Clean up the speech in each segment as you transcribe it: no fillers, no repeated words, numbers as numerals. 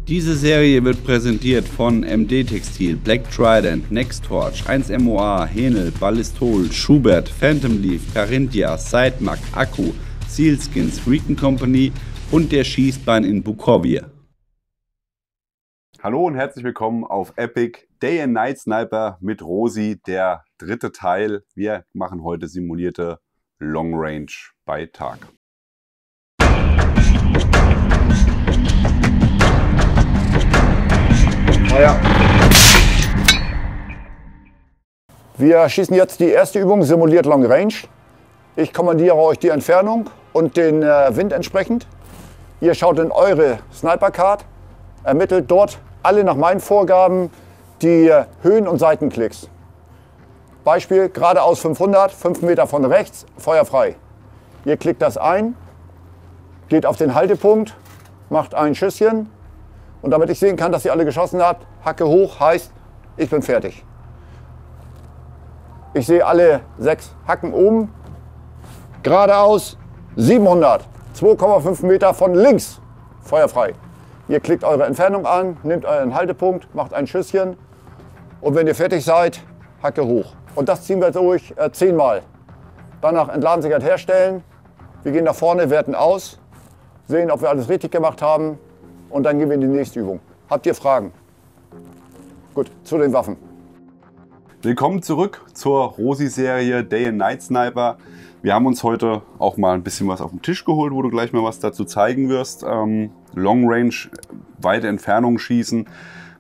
Diese Serie wird präsentiert von MD Textil, Black Trident, Nextorch, 1MOA, Henel, Ballistol, Schubert, Phantom Leaf, Carinthia, Sidemark, Akku, Sealskins, Recon Company und der Schießbein in Bukovje. Hallo und herzlich willkommen auf Epic Day and Night Sniper mit Rosi, der dritte Teil. Wir machen heute simulierte Long Range bei Tag. Ja. Wir schießen jetzt die erste Übung, simuliert Long Range. Ich kommandiere euch die Entfernung und den Wind entsprechend. Ihr schaut in eure Sniper Card, ermittelt dort alle nach meinen Vorgaben die Höhen- und Seitenklicks. Beispiel, geradeaus 500, 5 Meter von rechts, feuerfrei. Ihr klickt das ein, geht auf den Haltepunkt, macht ein Schüsschen. Und damit ich sehen kann, dass ihr alle geschossen habt, Hacke hoch heißt, ich bin fertig. Ich sehe alle 6 Hacken oben. Geradeaus 700, 2,5 Meter von links, feuerfrei. Ihr klickt eure Entfernung an, nehmt euren Haltepunkt, macht ein Schüsschen. Und wenn ihr fertig seid, Hacke hoch. Und das ziehen wir durch 10 Mal. Danach Entladensicherheit herstellen. Wir gehen nach vorne, werten aus, sehen, ob wir alles richtig gemacht haben. Und dann gehen wir in die nächste Übung. Habt ihr Fragen? Gut, zu den Waffen. Willkommen zurück zur Rosi-Serie Day and Night Sniper. Wir haben uns heute auch mal ein bisschen was auf den Tisch geholt, wo du gleich mal was dazu zeigen wirst. Long Range, weite Entfernungen schießen,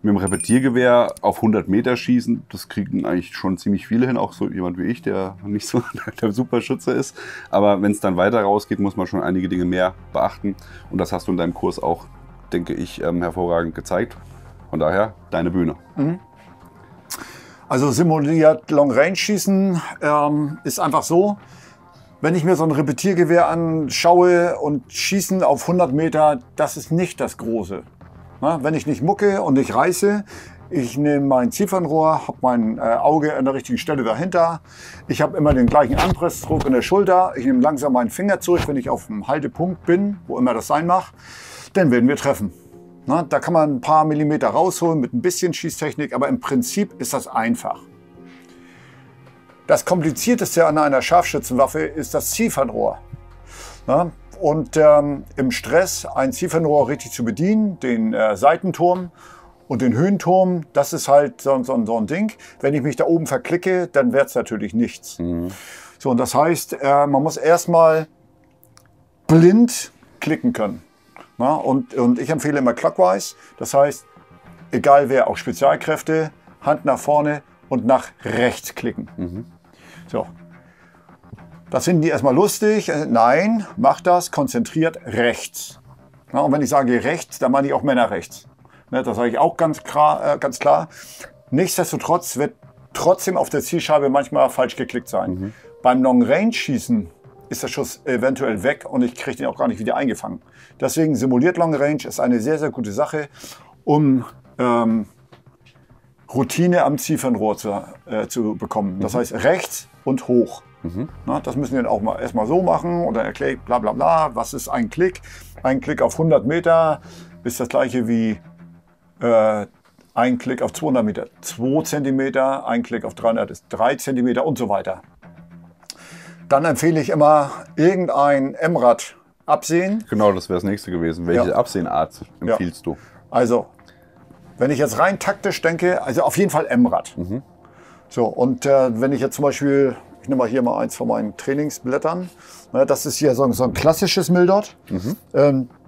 mit dem Repetiergewehr auf 100 Meter schießen. Das kriegen eigentlich schon ziemlich viele hin, auch so jemand wie ich, der nicht so der Superschütze ist. Aber wenn es dann weiter rausgeht, muss man schon einige Dinge mehr beachten. Und das hast du in deinem Kurs auch, denke ich, hervorragend gezeigt. Von daher, deine Bühne. Also simuliert Long Range Schießen ist einfach so, wenn ich mir so ein Repetiergewehr anschaue und Schießen auf 100 Meter, das ist nicht das Große. Na, wenn ich nicht mucke und nicht reiße, ich nehme mein Zielfernrohr, habe mein Auge an der richtigen Stelle dahinter. Ich habe immer den gleichen Anpressdruck in der Schulter. Ich nehme langsam meinen Finger zurück, wenn ich auf dem Haltepunkt bin, wo immer das sein mag. Dann werden wir treffen. Na, da kann man ein paar Millimeter rausholen mit ein bisschen Schießtechnik, aber im Prinzip ist das einfach. Das Komplizierteste an einer Scharfschützenwaffe ist das Zielfernrohr. Na, und im Stress ein Zielfernrohr richtig zu bedienen, den Seitenturm und den Höhenturm, das ist halt so ein Ding. Wenn ich mich da oben verklicke, dann wird es natürlich nichts. So, und das heißt, man muss erstmal blind klicken können. Na, und ich empfehle immer Clockwise, das heißt, egal wer, auch Spezialkräfte, Hand nach vorne und nach rechts klicken. So. Das finden die erstmal lustig. Nein, macht das konzentriert rechts. Na, und wenn ich sage rechts, dann meine ich auch Männer rechts. Ne, das sage ich auch ganz klar. Nichtsdestotrotz wird trotzdem auf der Zielscheibe manchmal falsch geklickt sein. Beim Long Range Schießen ist der Schuss eventuell weg und ich kriege den auch gar nicht wieder eingefangen. Deswegen simuliert Long Range ist eine sehr, sehr gute Sache, um Routine am Zielfernrohr zu bekommen. Das heißt rechts und hoch. Na, das müssen wir dann auch mal erstmal so machen und dann erkläre ich bla bla bla, was ist ein Klick? Ein Klick auf 100 Meter ist das gleiche wie ein Klick auf 200 Meter, 2 cm, ein Klick auf 300 ist 3 cm und so weiter. Dann empfehle ich immer irgendein M-Rad absehen. Genau, das wäre das nächste gewesen. Welche Absehenart empfiehlst du? Also, wenn ich jetzt rein taktisch denke, also auf jeden Fall M-Rad. So, und wenn ich jetzt zum Beispiel, ich nehme mal hier mal eins von meinen Trainingsblättern, das ist hier so ein klassisches Mildot.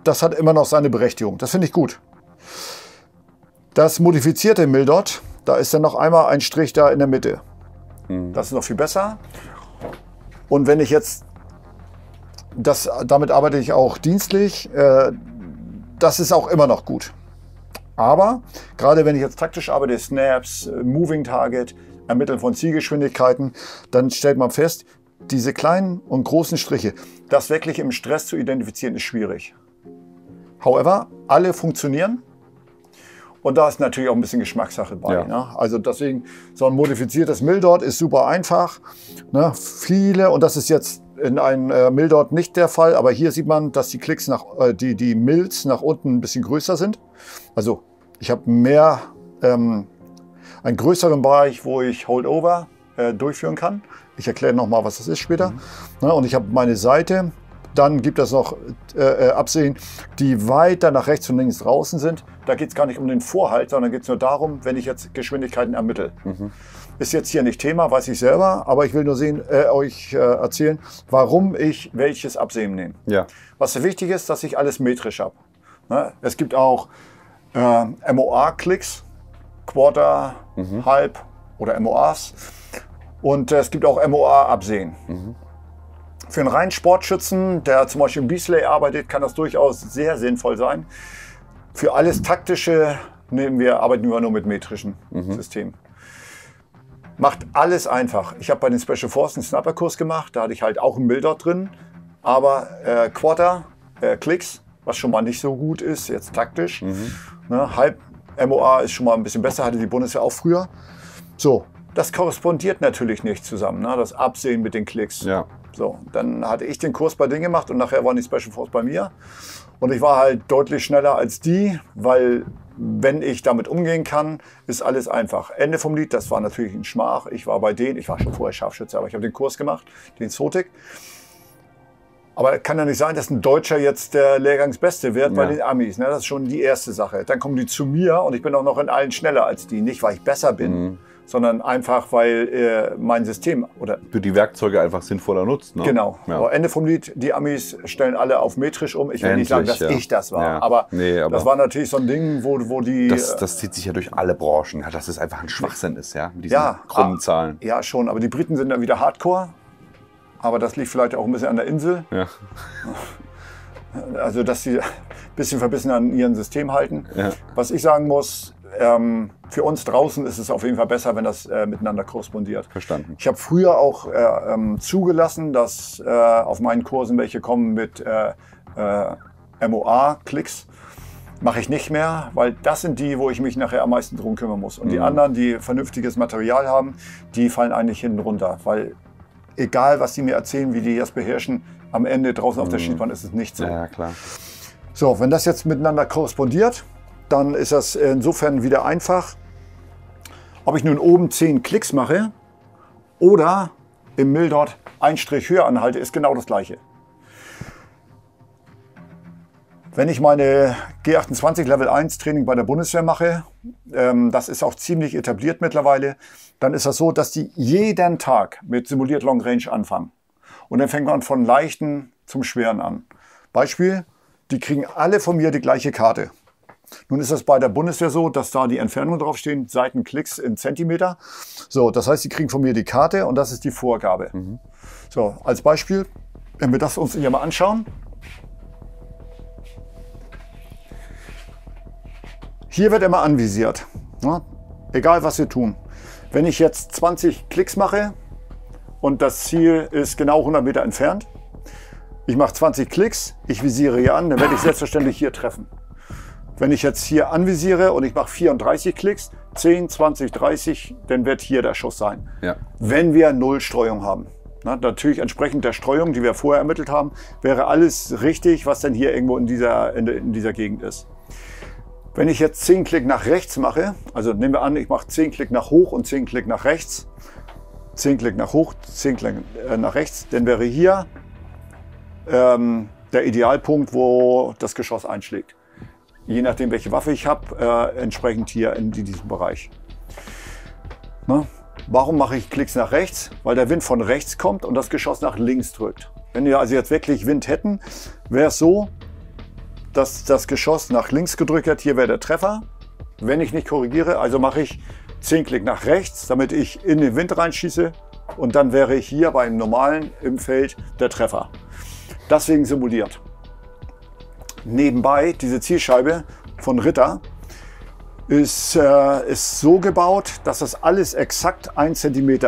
Das hat immer noch seine Berechtigung. Das finde ich gut. Das modifizierte Mildot, da ist dann noch einmal ein Strich da in der Mitte. Das ist noch viel besser. Und wenn ich jetzt, damit arbeite ich auch dienstlich, das ist auch immer noch gut. Aber gerade wenn ich jetzt taktisch arbeite, Snaps, Moving Target, Ermitteln von Zielgeschwindigkeiten, dann stellt man fest, diese kleinen und großen Striche, das wirklich im Stress zu identifizieren, ist schwierig. However, alle funktionieren. Und da ist natürlich auch ein bisschen Geschmackssache bei. Ja. Ne? Also deswegen, so ein modifiziertes Mildot ist super einfach. Ne? Viele, und das ist jetzt in einem Mildot nicht der Fall, aber hier sieht man, dass die Klicks die Mills nach unten ein bisschen größer sind. Also ich habe mehr, einen größeren Bereich, wo ich Holdover durchführen kann. Ich erkläre nochmal, was das ist später. Und ich habe meine Seite. Dann gibt es noch Absehen, die weiter nach rechts und links draußen sind. Da geht es gar nicht um den Vorhalt, sondern geht es nur darum, wenn ich jetzt Geschwindigkeiten ermittle. Ist jetzt hier nicht Thema, weiß ich selber, aber ich will nur euch erzählen, warum ich welches Absehen nehme. Ja. Was wichtig ist, dass ich alles metrisch habe. Es gibt auch MOA-Klicks, Quarter, Halb oder MOAs. Und es gibt auch MOA-Absehen. Für einen reinen Sportschützen, der zum Beispiel im Beasley arbeitet, kann das durchaus sehr sinnvoll sein. Für alles Taktische arbeiten wir nur mit metrischen Systemen. Macht alles einfach. Ich habe bei den Special Forces einen Sniper-Kurs gemacht, da hatte ich halt auch einen Mildot drin, aber Quarter, Klicks, was schon mal nicht so gut ist, jetzt taktisch. Halb MOA ist schon mal ein bisschen besser, hatte die Bundeswehr auch früher. So, das korrespondiert natürlich nicht zusammen, das Absehen mit den Klicks. Ja. So, dann hatte ich den Kurs bei denen gemacht und nachher waren die Special Force bei mir. Und ich war halt deutlich schneller als die, weil wenn ich damit umgehen kann, ist alles einfach. Ende vom Lied, das war natürlich ein Schmach. Ich war bei denen, ich war schon vorher Scharfschütze, aber ich habe den Kurs gemacht, den Zotik. Aber kann ja nicht sein, dass ein Deutscher jetzt der Lehrgangsbeste wird bei den Amis. Das ist schon die erste Sache. Dann kommen die zu mir und ich bin auch noch in allen schneller als die. Nicht, weil ich besser bin, sondern einfach, weil mein System oder du die Werkzeuge einfach sinnvoller nutzt. Ne? Genau. Ja. Aber Ende vom Lied, die Amis stellen alle auf metrisch um. Ich will nicht sagen, dass ich das war. Ja. Aber, aber das war natürlich so ein Ding, wo die... Das zieht sich ja durch alle Branchen, dass es einfach ein Schwachsinn ist, ja, mit diesen krummen Zahlen. Ja, schon. Aber die Briten sind dann wieder Hardcore. Aber das liegt vielleicht auch ein bisschen an der Insel. Ja. Also, dass sie ein bisschen verbissen an ihrem System halten. Ja. Was ich sagen muss, für uns draußen ist es auf jeden Fall besser, wenn das miteinander korrespondiert. Verstanden. Ich habe früher auch zugelassen, dass auf meinen Kursen welche kommen mit MOA-Klicks. Mache ich nicht mehr, weil das sind die, wo ich mich nachher am meisten drum kümmern muss. Und die anderen, die vernünftiges Material haben, die fallen eigentlich hinten runter. Weil egal, was die mir erzählen, wie die das beherrschen, am Ende draußen auf der Schießbahn ist es nicht so. Ja, klar. So, wenn das jetzt miteinander korrespondiert, dann ist das insofern wieder einfach. Ob ich nun oben 10 Klicks mache oder im Mildot einen Strich höher anhalte, ist genau das Gleiche. Wenn ich meine G28 Level 1 Training bei der Bundeswehr mache, das ist auch ziemlich etabliert mittlerweile, dann ist das so, dass die jeden Tag mit simuliert Long Range anfangen. Und dann fängt man von leichten zum schweren an. Beispiel, die kriegen alle von mir die gleiche Karte. Nun ist das bei der Bundeswehr so, dass da die Entfernungen draufstehen, Seitenklicks in Zentimeter. So, das heißt, die kriegen von mir die Karte und das ist die Vorgabe. So, als Beispiel, wenn wir das uns hier mal anschauen. Hier wird immer anvisiert, egal was wir tun. Wenn ich jetzt 20 Klicks mache und das Ziel ist genau 100 Meter entfernt, ich mache 20 Klicks, ich visiere hier an, dann werde ich selbstverständlich hier treffen. Wenn ich jetzt hier anvisiere und ich mache 34 Klicks, 10, 20, 30, dann wird hier der Schuss sein. Ja. Wenn wir 0 Streuung haben. Natürlich entsprechend der Streuung, die wir vorher ermittelt haben, wäre alles richtig, was denn hier irgendwo in dieser Gegend ist. Wenn ich jetzt 10 Klick nach rechts mache, also nehmen wir an, ich mache 10 Klick nach hoch und 10 Klick nach rechts, 10 Klick nach hoch, 10 Klick nach rechts, dann wäre hier der Idealpunkt, wo das Geschoss einschlägt. Je nachdem, welche Waffe ich habe, entsprechend hier in diesem Bereich. Warum mache ich Klicks nach rechts? Weil der Wind von rechts kommt und das Geschoss nach links drückt. Wenn wir also jetzt wirklich Wind hätten, wäre es so, dass das Geschoss nach links gedrückt wird. Hier wäre der Treffer. Wenn ich nicht korrigiere, also mache ich 10 Klick nach rechts, damit ich in den Wind reinschieße. Und dann wäre hier beim normalen im Feld der Treffer. Deswegen simuliert. Nebenbei, diese Zielscheibe von Ritter ist so gebaut, dass das alles exakt 1 cm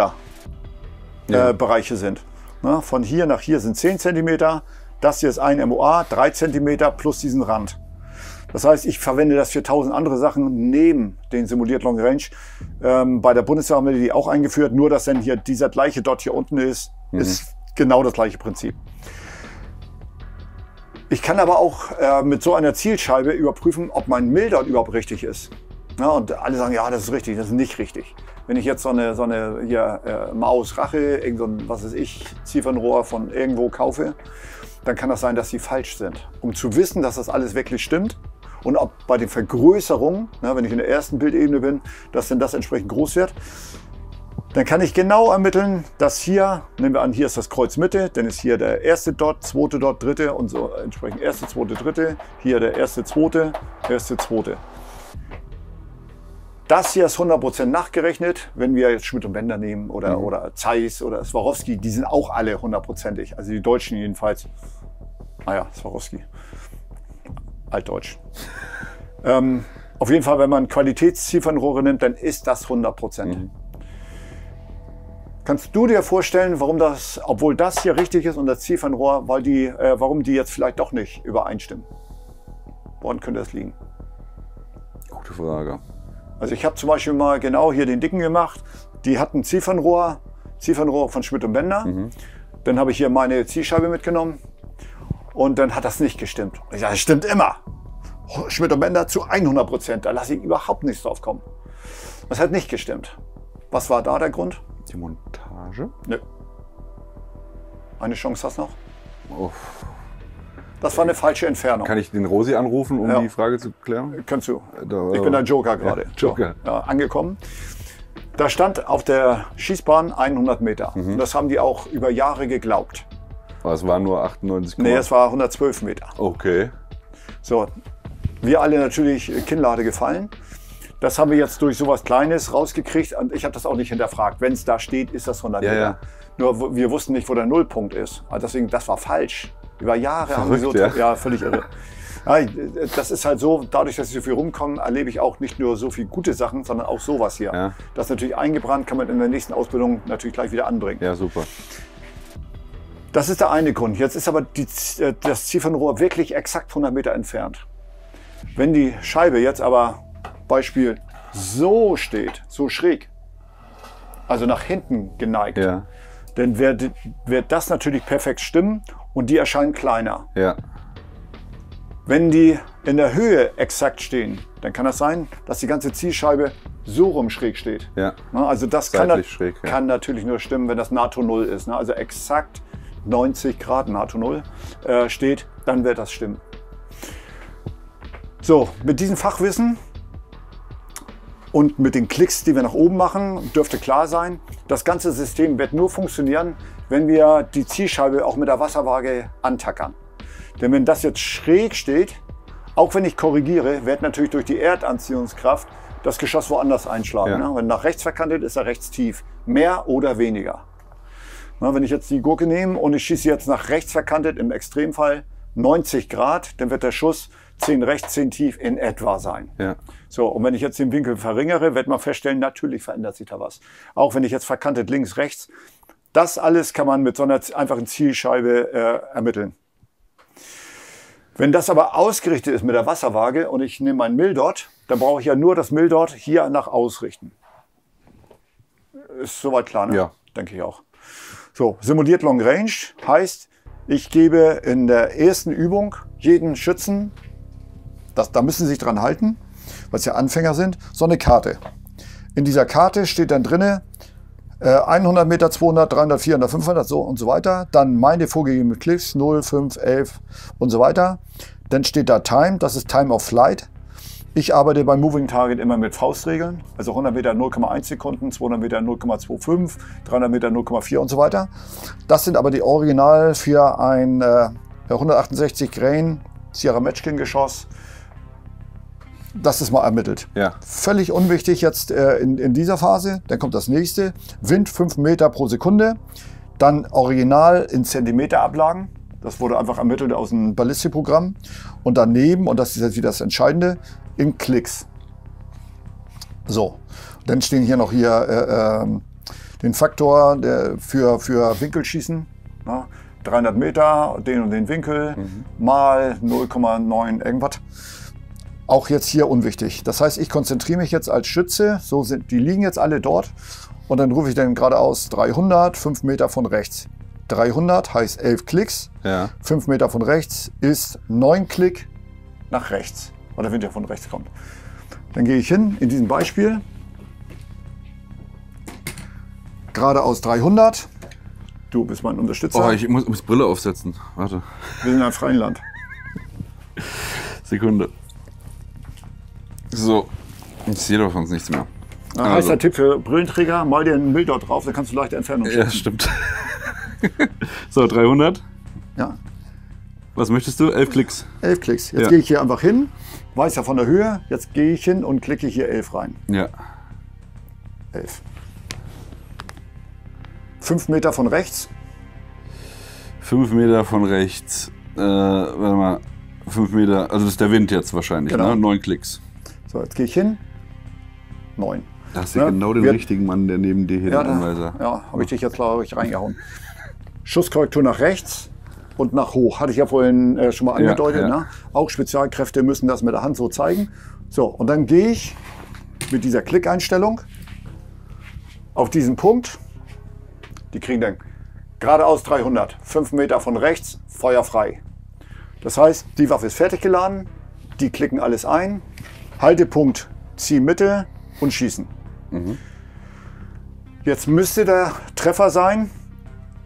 Bereiche sind. Von hier nach hier sind 10 cm. Das hier ist ein MOA, 3 cm plus diesen Rand. Das heißt, ich verwende das für 1000 andere Sachen neben den simuliert Long Range. Bei der Bundeswehr haben wir die auch eingeführt, nur dass dann hier dieser gleiche Dot hier unten ist genau das gleiche Prinzip. Ich kann aber auch mit so einer Zielscheibe überprüfen, ob mein Milldot überhaupt richtig ist. Ja, und alle sagen, ja, das ist richtig, das ist nicht richtig. Wenn ich jetzt so eine hier, Maus Rache, irgend so ein, was weiß ich, Ziefernrohr von irgendwo kaufe, dann kann das sein, dass sie falsch sind. Um zu wissen, dass das alles wirklich stimmt und ob bei den Vergrößerungen, wenn ich in der ersten Bildebene bin, dass denn das entsprechend groß wird, dann kann ich genau ermitteln, dass hier, nehmen wir an, hier ist das Kreuz Mitte, dann ist hier der erste Dot, zweite Dot, dritte und so entsprechend erste, zweite, dritte, hier der erste, zweite, erste, zweite. Das hier ist 100% nachgerechnet. Wenn wir jetzt Schmidt und Bender nehmen oder Zeiss oder Swarovski, die sind auch alle 100%ig. Also die Deutschen jedenfalls. Naja, Swarovski. Altdeutsch. Auf jeden Fall, wenn man Qualitätsziefernrohre nimmt, dann ist das 100%. Kannst du dir vorstellen, warum das, obwohl das hier richtig ist und das Ziefernrohr, warum die jetzt vielleicht doch nicht übereinstimmen? Woran könnte das liegen? Gute Frage. Also ich habe zum Beispiel mal genau hier den dicken gemacht. Die hatten Ziefernrohr von Schmidt und Bender. Dann habe ich hier meine Zielscheibe mitgenommen und dann hat das nicht gestimmt. Ich sage, das stimmt immer. Schmidt und Bender zu 100%. Da lasse ich überhaupt nichts drauf kommen. Das hat nicht gestimmt. Was war da der Grund? Die Montage? Nö. Eine Chance hast du noch? Oh. Das war eine falsche Entfernung. Kann ich den Rosi anrufen, um die Frage zu klären? Kannst du. Ich bin ein Joker gerade. Ja, Joker. So, angekommen. Da stand auf der Schießbahn 100 Meter. Und das haben die auch über Jahre geglaubt. Aber es war nur 98. Nee, es war 112 Meter. Okay. So, wir alle natürlich Kinnlade gefallen. Das haben wir jetzt durch sowas Kleines rausgekriegt und ich habe das auch nicht hinterfragt. Wenn es da steht, ist das 100 Meter. Ja. Nur wir wussten nicht, wo der Nullpunkt ist. Also deswegen, das war falsch. Über Jahre Verrückt, haben wir so, ja. Völlig irre. Ja, das ist halt so, dadurch, dass ich so viel rumkomme, erlebe ich auch nicht nur so viel gute Sachen, sondern auch sowas hier. Ja. Das ist natürlich eingebrannt, kann man in der nächsten Ausbildung natürlich gleich wieder anbringen. Ja, super. Das ist der eine Grund. Jetzt ist aber das Ziefernrohr wirklich exakt 100 Meter entfernt. Wenn die Scheibe jetzt aber, Beispiel, so steht, so schräg, also nach hinten geneigt, dann wird das natürlich perfekt stimmen und die erscheinen kleiner. Ja. Wenn die in der Höhe exakt stehen, dann kann das sein, dass die ganze Zielscheibe so rum schräg steht. Ja. Also das schräg, kann natürlich nur stimmen, wenn das NATO 0 ist. Also exakt 90 Grad NATO 0 steht, dann wird das stimmen. So, mit diesem Fachwissen und mit den Klicks, die wir nach oben machen, dürfte klar sein, das ganze System wird nur funktionieren, wenn wir die Zielscheibe auch mit der Wasserwaage antackern. Denn wenn das jetzt schräg steht, auch wenn ich korrigiere, wird natürlich durch die Erdanziehungskraft das Geschoss woanders einschlagen. Ja. Wenn nach rechts verkantet, ist er rechts tief. Mehr oder weniger. Wenn ich jetzt die Gurke nehme und ich schieße jetzt nach rechts verkantet, im Extremfall 90 Grad, dann wird der Schuss 10 rechts, 10 tief in etwa sein. Ja. So, und wenn ich jetzt den Winkel verringere, wird man feststellen, natürlich verändert sich da was. Auch wenn ich jetzt verkantet links, rechts, das alles kann man mit so einer einfachen Zielscheibe ermitteln. Wenn das aber ausgerichtet ist mit der Wasserwaage und ich nehme meinen Milldot, dann brauche ich ja nur das Milldot hier nach ausrichten. Ist soweit klar, ne? Ja. Denke ich auch. So, simuliert Long Range heißt, ich gebe in der ersten Übung jeden Schützen, da müssen sie sich dran halten, weil es ja Anfänger sind, so eine Karte. In dieser Karte steht dann drinne 100 Meter, 200, 300, 400, 500 so und so weiter. Dann meine vorgegebenen Klicks 0, 5, 11 und so weiter. Dann steht da Time, das ist Time of Flight. Ich arbeite beim Moving Target immer mit Faustregeln. Also 100 Meter 0,1 Sekunden, 200 Meter 0,25, 300 Meter 0,4 und so weiter. Das sind aber die Original für ein 168 Grain Sierra Matchkin Geschoss. Das ist mal ermittelt. Ja. Völlig unwichtig jetzt in dieser Phase. Dann kommt das nächste. Wind 5 Meter pro Sekunde. Dann original in Zentimeterablagen. Das wurde einfach ermittelt aus dem Ballistikprogramm. Und daneben, und das ist jetzt wieder das Entscheidende, in Klicks. So, dann stehen hier noch den Faktor für Winkelschießen. Na, 300 Meter, den und den Winkel, mal 0,9 irgendwas. Auch jetzt hier unwichtig. Das heißt, ich konzentriere mich jetzt als Schütze, die liegen jetzt alle dort und dann rufe ich dann geradeaus 300, 5 Meter von rechts. 300 heißt 11 Klicks. Ja. 5 Meter von rechts ist 9 Klick nach rechts, weil der Wind ja von rechts kommt. Dann gehe ich hin, in diesem Beispiel, geradeaus 300. Du bist mein Unterstützer. Oh, ich muss Brille aufsetzen. Warte. Wir sind in einem freien Land. Sekunde. So. Ich sehe doch sonst nichts mehr. Heißer Tipp für Brillenträger, mal dir ein Bild dort drauf, dann kannst du leichte Entfernung schätzen. Ja, stimmt. So, 300. Ja. Was möchtest du? 11 Klicks. 11 Klicks. Jetzt Ja. gehe ich hier einfach hin, weiß ja von der Höhe, jetzt gehe ich hin und klicke hier 11 rein. Ja. 11. 5 Meter von rechts. 5 Meter von rechts. Warte mal. 5 Meter, also das ist der Wind jetzt wahrscheinlich, Genau. ne? 9 Klicks. So, jetzt gehe ich hin. 9. Da hast du genau den richtigen Mann, der neben dir hier den Anweiser. Ja, habe ich dich jetzt glaube ich reingehauen. Schusskorrektur nach rechts und nach hoch. Hatte ich ja vorhin schon mal angedeutet. Ja. Ne? Auch Spezialkräfte müssen das mit der Hand so zeigen. So, und dann gehe ich mit dieser Klickeinstellung auf diesen Punkt. Die kriegen dann geradeaus 300. 5 Meter von rechts, Feuer frei. Das heißt, die Waffe ist fertig geladen. Die klicken alles ein. Haltepunkt, Zielmitte und schießen. Jetzt müsste der Treffer sein,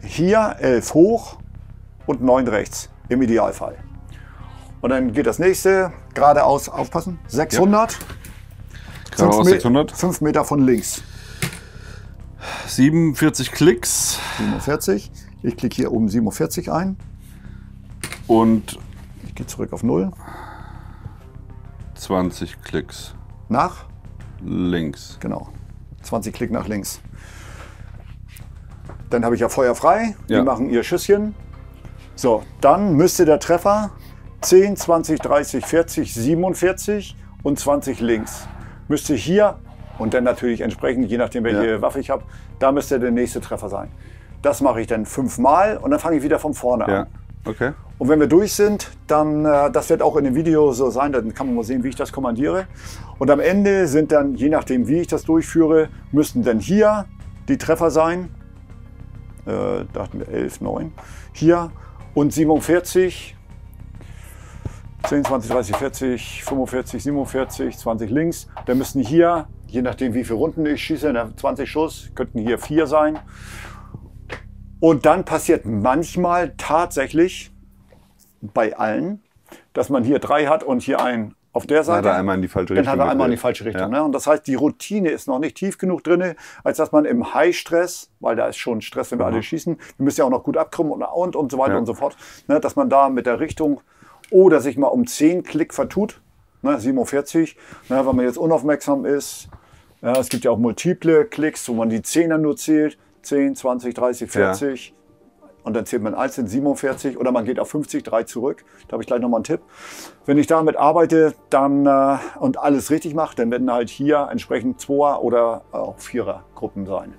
hier 11 hoch und 9 rechts, im Idealfall. Und dann geht das nächste, geradeaus, aufpassen, 600. Geradeaus 600. 5 Meter von links, 47 Klicks 47. Ich klicke hier oben 47 ein. und Ich gehe zurück auf 0. 20 Klicks Nach, links. genau, 20 Klick nach links. Dann habe ich ja Feuer frei, die Ja. machen ihr Schüsschen. So, dann müsste der Treffer 10, 20, 30, 40, 47 und 20 links. Müsste hier und dann natürlich entsprechend, je nachdem welche Waffe ich habe, da müsste der nächste Treffer sein. Das mache ich dann 5-mal und dann fange ich wieder von vorne an. Ja, okay. Und wenn wir durch sind, dann, das wird auch in dem Video so sein, dann kann man mal sehen, wie ich das kommandiere. Und am Ende sind dann, je nachdem wie ich das durchführe, müssten dann hier die Treffer sein. Da hatten wir 11, 9. Hier und 47, 10, 20, 30, 40, 45, 47, 20 links. Dann müssten hier, je nachdem wie viele Runden ich schieße, 20 Schuss, könnten hier 4 sein. Und dann passiert manchmal tatsächlich bei allen, dass man hier 3 hat und hier einen auf der Seite. Hat er einmal in die falsche Richtung. Dann hat er einmal in die gedreht. falsche Richtung. Ja. Ne? Und das heißt, die Routine ist noch nicht tief genug drin, als dass man im High-Stress, weil da ist schon Stress, wenn wir alle schießen, wir müssen ja auch noch gut abkrümmen und so weiter und so fort, ne? Dass man da mit der Richtung oder sich mal um 10 Klick vertut, ne? 47, ne? Wenn man jetzt unaufmerksam ist. Ja, es gibt ja auch multiple Klicks, wo man die 10er nur zählt, 10, 20, 30, 40. Und dann zählt man einzeln 47 oder man geht auf 50, 3 zurück. Da habe ich gleich nochmal einen Tipp. Wenn ich damit arbeite dann, und alles richtig mache, dann werden halt hier entsprechend 2er oder auch 4er Gruppen sein.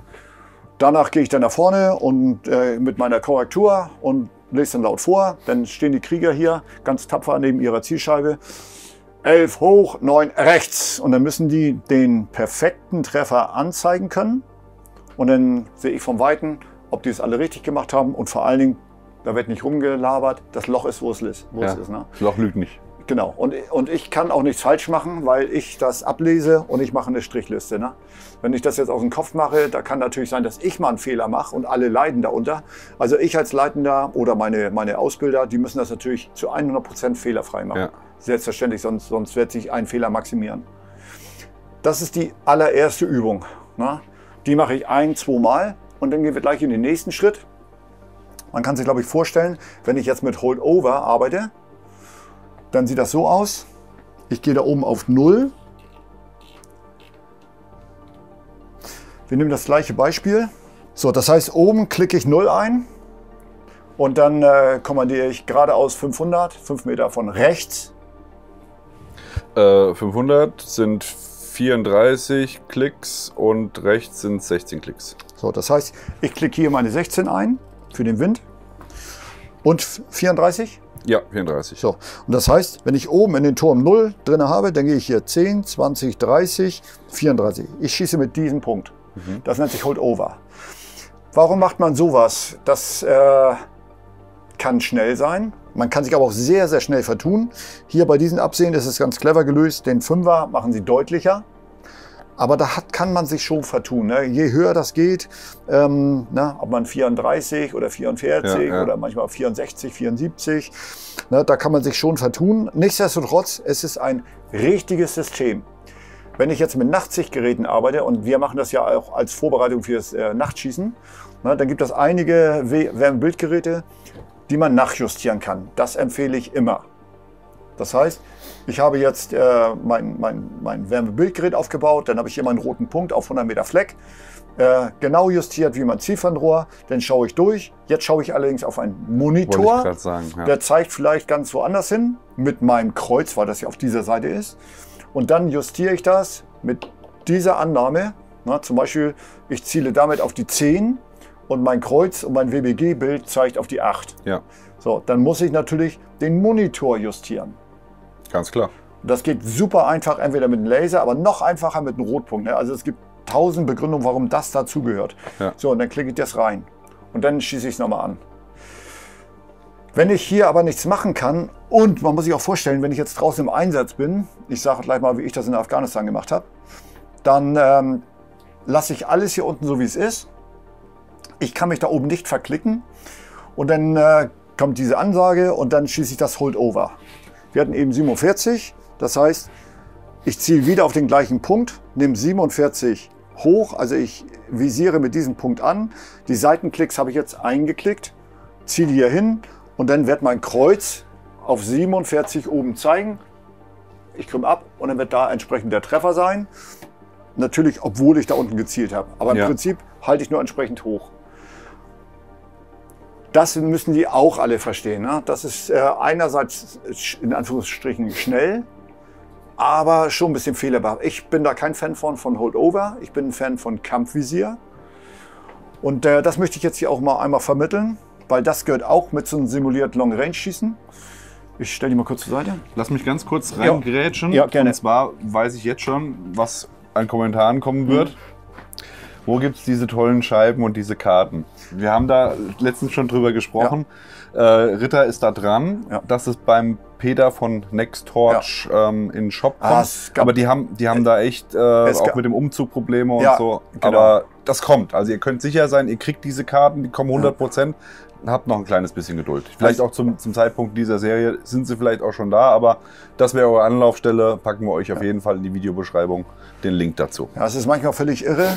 Danach gehe ich dann nach vorne und mit meiner Korrektur und lese dann laut vor. Dann stehen die Krieger hier ganz tapfer neben ihrer Zielscheibe. 11 hoch, 9 rechts. Und dann müssen die den perfekten Treffer anzeigen können. Und dann sehe ich vom Weiten, ob die es alle richtig gemacht haben und vor allen Dingen, da wird nicht rumgelabert, das Loch ist, wo es ist. Ne? Das Loch lügt nicht. Genau. Und ich kann auch nichts falsch machen, weil ich das ablese und ich mache eine Strichliste. Ne? Wenn ich das jetzt aus dem Kopf mache, da kann natürlich sein, dass ich mal einen Fehler mache und alle leiden darunter. Also ich als Leitender oder meine Ausbilder, die müssen das natürlich zu 100% fehlerfrei machen. Ja. Selbstverständlich, sonst wird sich ein Fehler maximieren. Das ist die allererste Übung. Ne? Die mache ich 1-2 Mal. Und dann gehen wir gleich in den nächsten Schritt. Man kann sich, glaube ich, vorstellen, wenn ich jetzt mit Holdover arbeite, dann sieht das so aus. Ich gehe da oben auf 0. Wir nehmen das gleiche Beispiel. So, das heißt, oben klicke ich 0 ein und dann kommandiere ich geradeaus 500, 5 Meter von rechts. 500 sind 34 Klicks und rechts sind 16 Klicks. So, das heißt, ich klicke hier meine 16 ein für den Wind und 34. Ja, 34. So, und das heißt, wenn ich oben in den Turm 0 drin habe, dann gehe ich hier 10, 20, 30, 34. Ich schieße mit diesem Punkt. Das nennt sich Holdover. Warum macht man sowas? Das kann schnell sein. Man kann sich aber auch sehr, sehr schnell vertun. Hier bei diesen Absehen ist es ganz clever gelöst. Den 5er machen sie deutlicher. Aber da kann man sich schon vertun. Ne? Je höher das geht, ob man 34 oder 44 oder manchmal 64, 74, ne, da kann man sich schon vertun. Nichtsdestotrotz, es ist ein richtiges System. Wenn ich jetzt mit Nachtsichtgeräten arbeite, und wir machen das ja auch als Vorbereitung fürs Nachtschießen, ne, dann gibt es einige Wärmebildgeräte, die man nachjustieren kann. Das empfehle ich immer. Das heißt, ich habe jetzt mein Wärmebildgerät aufgebaut, dann habe ich hier meinen roten Punkt auf 100 Meter Fleck, genau justiert wie mein Zielfernrohr, dann schaue ich durch. Jetzt schaue ich allerdings auf einen Monitor, der zeigt vielleicht ganz woanders hin, mit meinem Kreuz, weil das ja auf dieser Seite ist. Und dann justiere ich das mit dieser Annahme. Na, zum Beispiel, ich ziele damit auf die 10 und mein Kreuz und mein WBG-Bild zeigt auf die 8. Ja. So, dann muss ich natürlich den Monitor justieren. Ganz klar. Das geht super einfach, entweder mit einem Laser, aber noch einfacher mit einem Rotpunkt. Ne? Also es gibt 1000 Begründungen, warum das dazugehört. Ja. So, und dann klicke ich das rein und dann schieße ich es nochmal an. Wenn ich hier aber nichts machen kann, und man muss sich auch vorstellen, wenn ich jetzt draußen im Einsatz bin, ich sage gleich mal, wie ich das in Afghanistan gemacht habe, dann lasse ich alles hier unten so, wie es ist. Ich kann mich da oben nicht verklicken und dann kommt diese Ansage und dann schieße ich das Holdover. Wir hatten eben 47, das heißt, ich ziele wieder auf den gleichen Punkt, nehme 47 hoch, also ich visiere mit diesem Punkt an. Die Seitenklicks habe ich jetzt eingeklickt, ziele hier hin und dann wird mein Kreuz auf 47 oben zeigen. Ich komme ab und dann wird da entsprechend der Treffer sein. Natürlich, obwohl ich da unten gezielt habe. Aber im Prinzip halte ich nur entsprechend hoch. Das müssen die auch alle verstehen. Ne? Das ist einerseits in Anführungsstrichen schnell, aber schon ein bisschen fehlerbehaftet. Ich bin da kein Fan von Holdover. Ich bin ein Fan von Kampfvisier. Und das möchte ich jetzt hier auch mal einmal vermitteln, weil das gehört auch mit so einem simulierten Long-Range-Schießen. Ich stelle die mal kurz zur Seite. Lass mich ganz kurz reingrätschen. Ja, gerne. Und zwar weiß ich jetzt schon, was an Kommentaren kommen wird. Wo gibt es diese tollen Scheiben und diese Karten? Wir haben da letztens schon drüber gesprochen. Ja. Ritter ist da dran, dass es beim Peter von Nextorch in den Shop kommt. Aber die haben da echt auch mit dem Umzug Probleme und so. Genau. Aber das kommt. Also ihr könnt sicher sein, ihr kriegt diese Karten, die kommen 100%. Habt noch ein kleines bisschen Geduld. Vielleicht auch zum Zeitpunkt dieser Serie sind sie vielleicht auch schon da, aber das wäre eure Anlaufstelle. Packen wir euch auf jeden Fall in die Videobeschreibung den Link dazu. Ja, es ist manchmal völlig irre.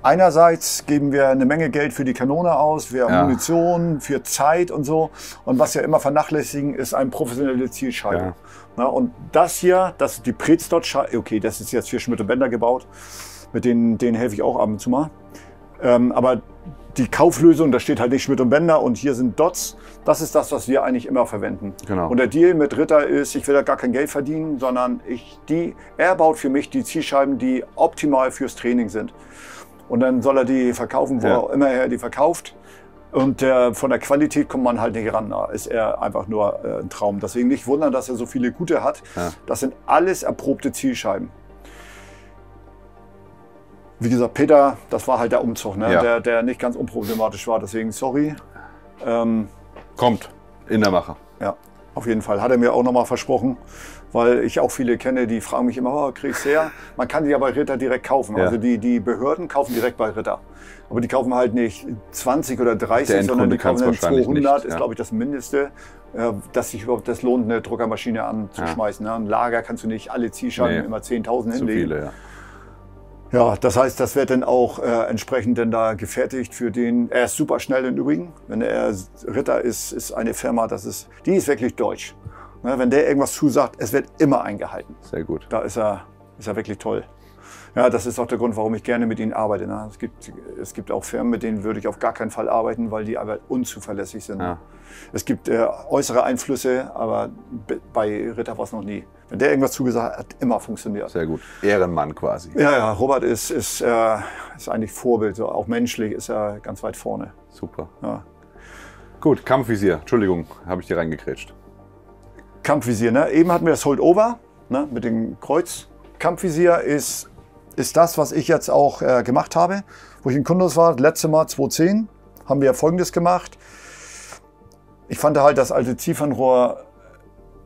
Einerseits geben wir eine Menge Geld für die Kanone aus, für Munition, für Zeit und so. Und was wir immer vernachlässigen, ist eine professionelle Zielscheibe. Ja. Na, und das hier, das ist die Prezdot-Scheibe. Okay, das ist jetzt für Schmidt und Bender gebaut. Mit denen helfe ich auch ab und zu mal. Aber die Kauflösung, da steht halt nicht Schmidt und Bender und hier sind Dots. Das ist das, was wir eigentlich immer verwenden. Genau. Und der Deal mit Ritter ist, ich will da gar kein Geld verdienen, sondern er baut für mich die Zielscheiben, die optimal fürs Training sind. Und dann soll er die verkaufen, wo auch immer er die verkauft. Und von der Qualität kommt man halt nicht ran. Da ist er einfach nur ein Traum. Deswegen nicht wundern, dass er so viele gute hat. Ja. Das sind alles erprobte Zielscheiben. Wie gesagt, Peter, das war halt der Umzug, ne? Der nicht ganz unproblematisch war. Deswegen sorry. Kommt in der Mache. Ja, auf jeden Fall. Hat er mir auch nochmal versprochen. Weil ich auch viele kenne, die fragen mich immer, oh, kriegst du her? Man kann die ja bei Ritter direkt kaufen. Ja. Also die Behörden kaufen direkt bei Ritter. Aber die kaufen halt nicht 20 oder 30, sondern die kaufen dann 200, ist glaube ich das Mindeste, dass sich überhaupt das lohnt, eine Druckermaschine anzuschmeißen. Ja. Ein Lager kannst du nicht alle Zielscheiben immer 10.000 hinlegen. Viele, ja, das heißt, das wird dann auch entsprechend dann da gefertigt für den. Er ist super schnell im Übrigen. Wenn er Ritter ist eine Firma, die ist wirklich deutsch. Wenn der irgendwas zusagt, es wird immer eingehalten. Sehr gut. Da ist er wirklich toll. Ja, das ist auch der Grund, warum ich gerne mit ihnen arbeite. Ne? Es gibt auch Firmen, mit denen würde ich auf gar keinen Fall arbeiten, weil die aber unzuverlässig sind. Ja. Es gibt äußere Einflüsse, aber bei Ritter war es noch nie. Wenn der irgendwas zugesagt hat, hat immer funktioniert. Sehr gut. Ehrenmann quasi. Ja, Robert ist eigentlich Vorbild. So, auch menschlich ist er ganz weit vorne. Super. Ja. Gut, Kampfvisier. Entschuldigung, habe ich dir reingekrätscht. Kampfvisier, ne? Eben hatten wir das Holdover, ne? Mit dem Kreuz. Kampfvisier ist ist das, was ich jetzt auch gemacht habe. Wo ich in Kundus war, letzte Mal 2010, haben wir Folgendes gemacht. Ich fand halt das alte Ziefernrohr,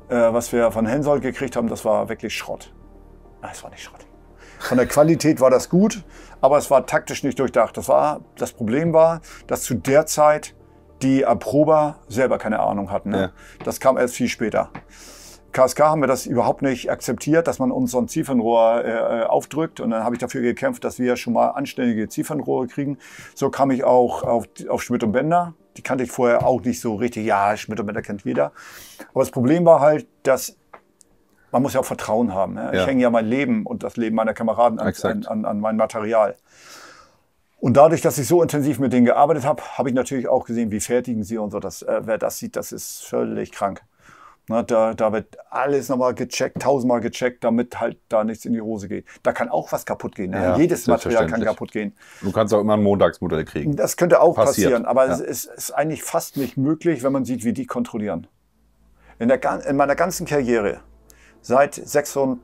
was wir von Hensoldt gekriegt haben, das war wirklich Schrott. Nein, es war nicht Schrott. Von der Qualität war das gut, aber es war taktisch nicht durchdacht. Das Problem war, dass zu der Zeit die Erprober selber keine Ahnung hatten. Ne? Ja. Das kam erst viel später. KSK haben wir das überhaupt nicht akzeptiert, dass man uns so ein Ziefernrohr aufdrückt. Und dann habe ich dafür gekämpft, dass wir schon mal anständige Ziefernrohre kriegen. So kam ich auch auf Schmidt und Bender. Die kannte ich vorher auch nicht so richtig. Ja, Schmidt und Bender kennt jeder. Aber das Problem war halt, dass man muss ja auch Vertrauen haben. Ne? Ja. Ich hänge ja mein Leben und das Leben meiner Kameraden an mein Material. Und dadurch, dass ich so intensiv mit denen gearbeitet habe, habe ich natürlich auch gesehen, wie fertigen sie und so. Wer das sieht, das ist völlig krank. Na, da wird alles nochmal gecheckt, 1000-mal gecheckt, damit halt da nichts in die Hose geht. Da kann auch was kaputt gehen. Ne? Ja, jedes Material kann kaputt gehen. Du kannst auch immer ein Montagsmodell kriegen. Das könnte auch passieren, aber es ist eigentlich fast nicht möglich, wenn man sieht, wie die kontrollieren. In meiner ganzen Karriere, seit 96,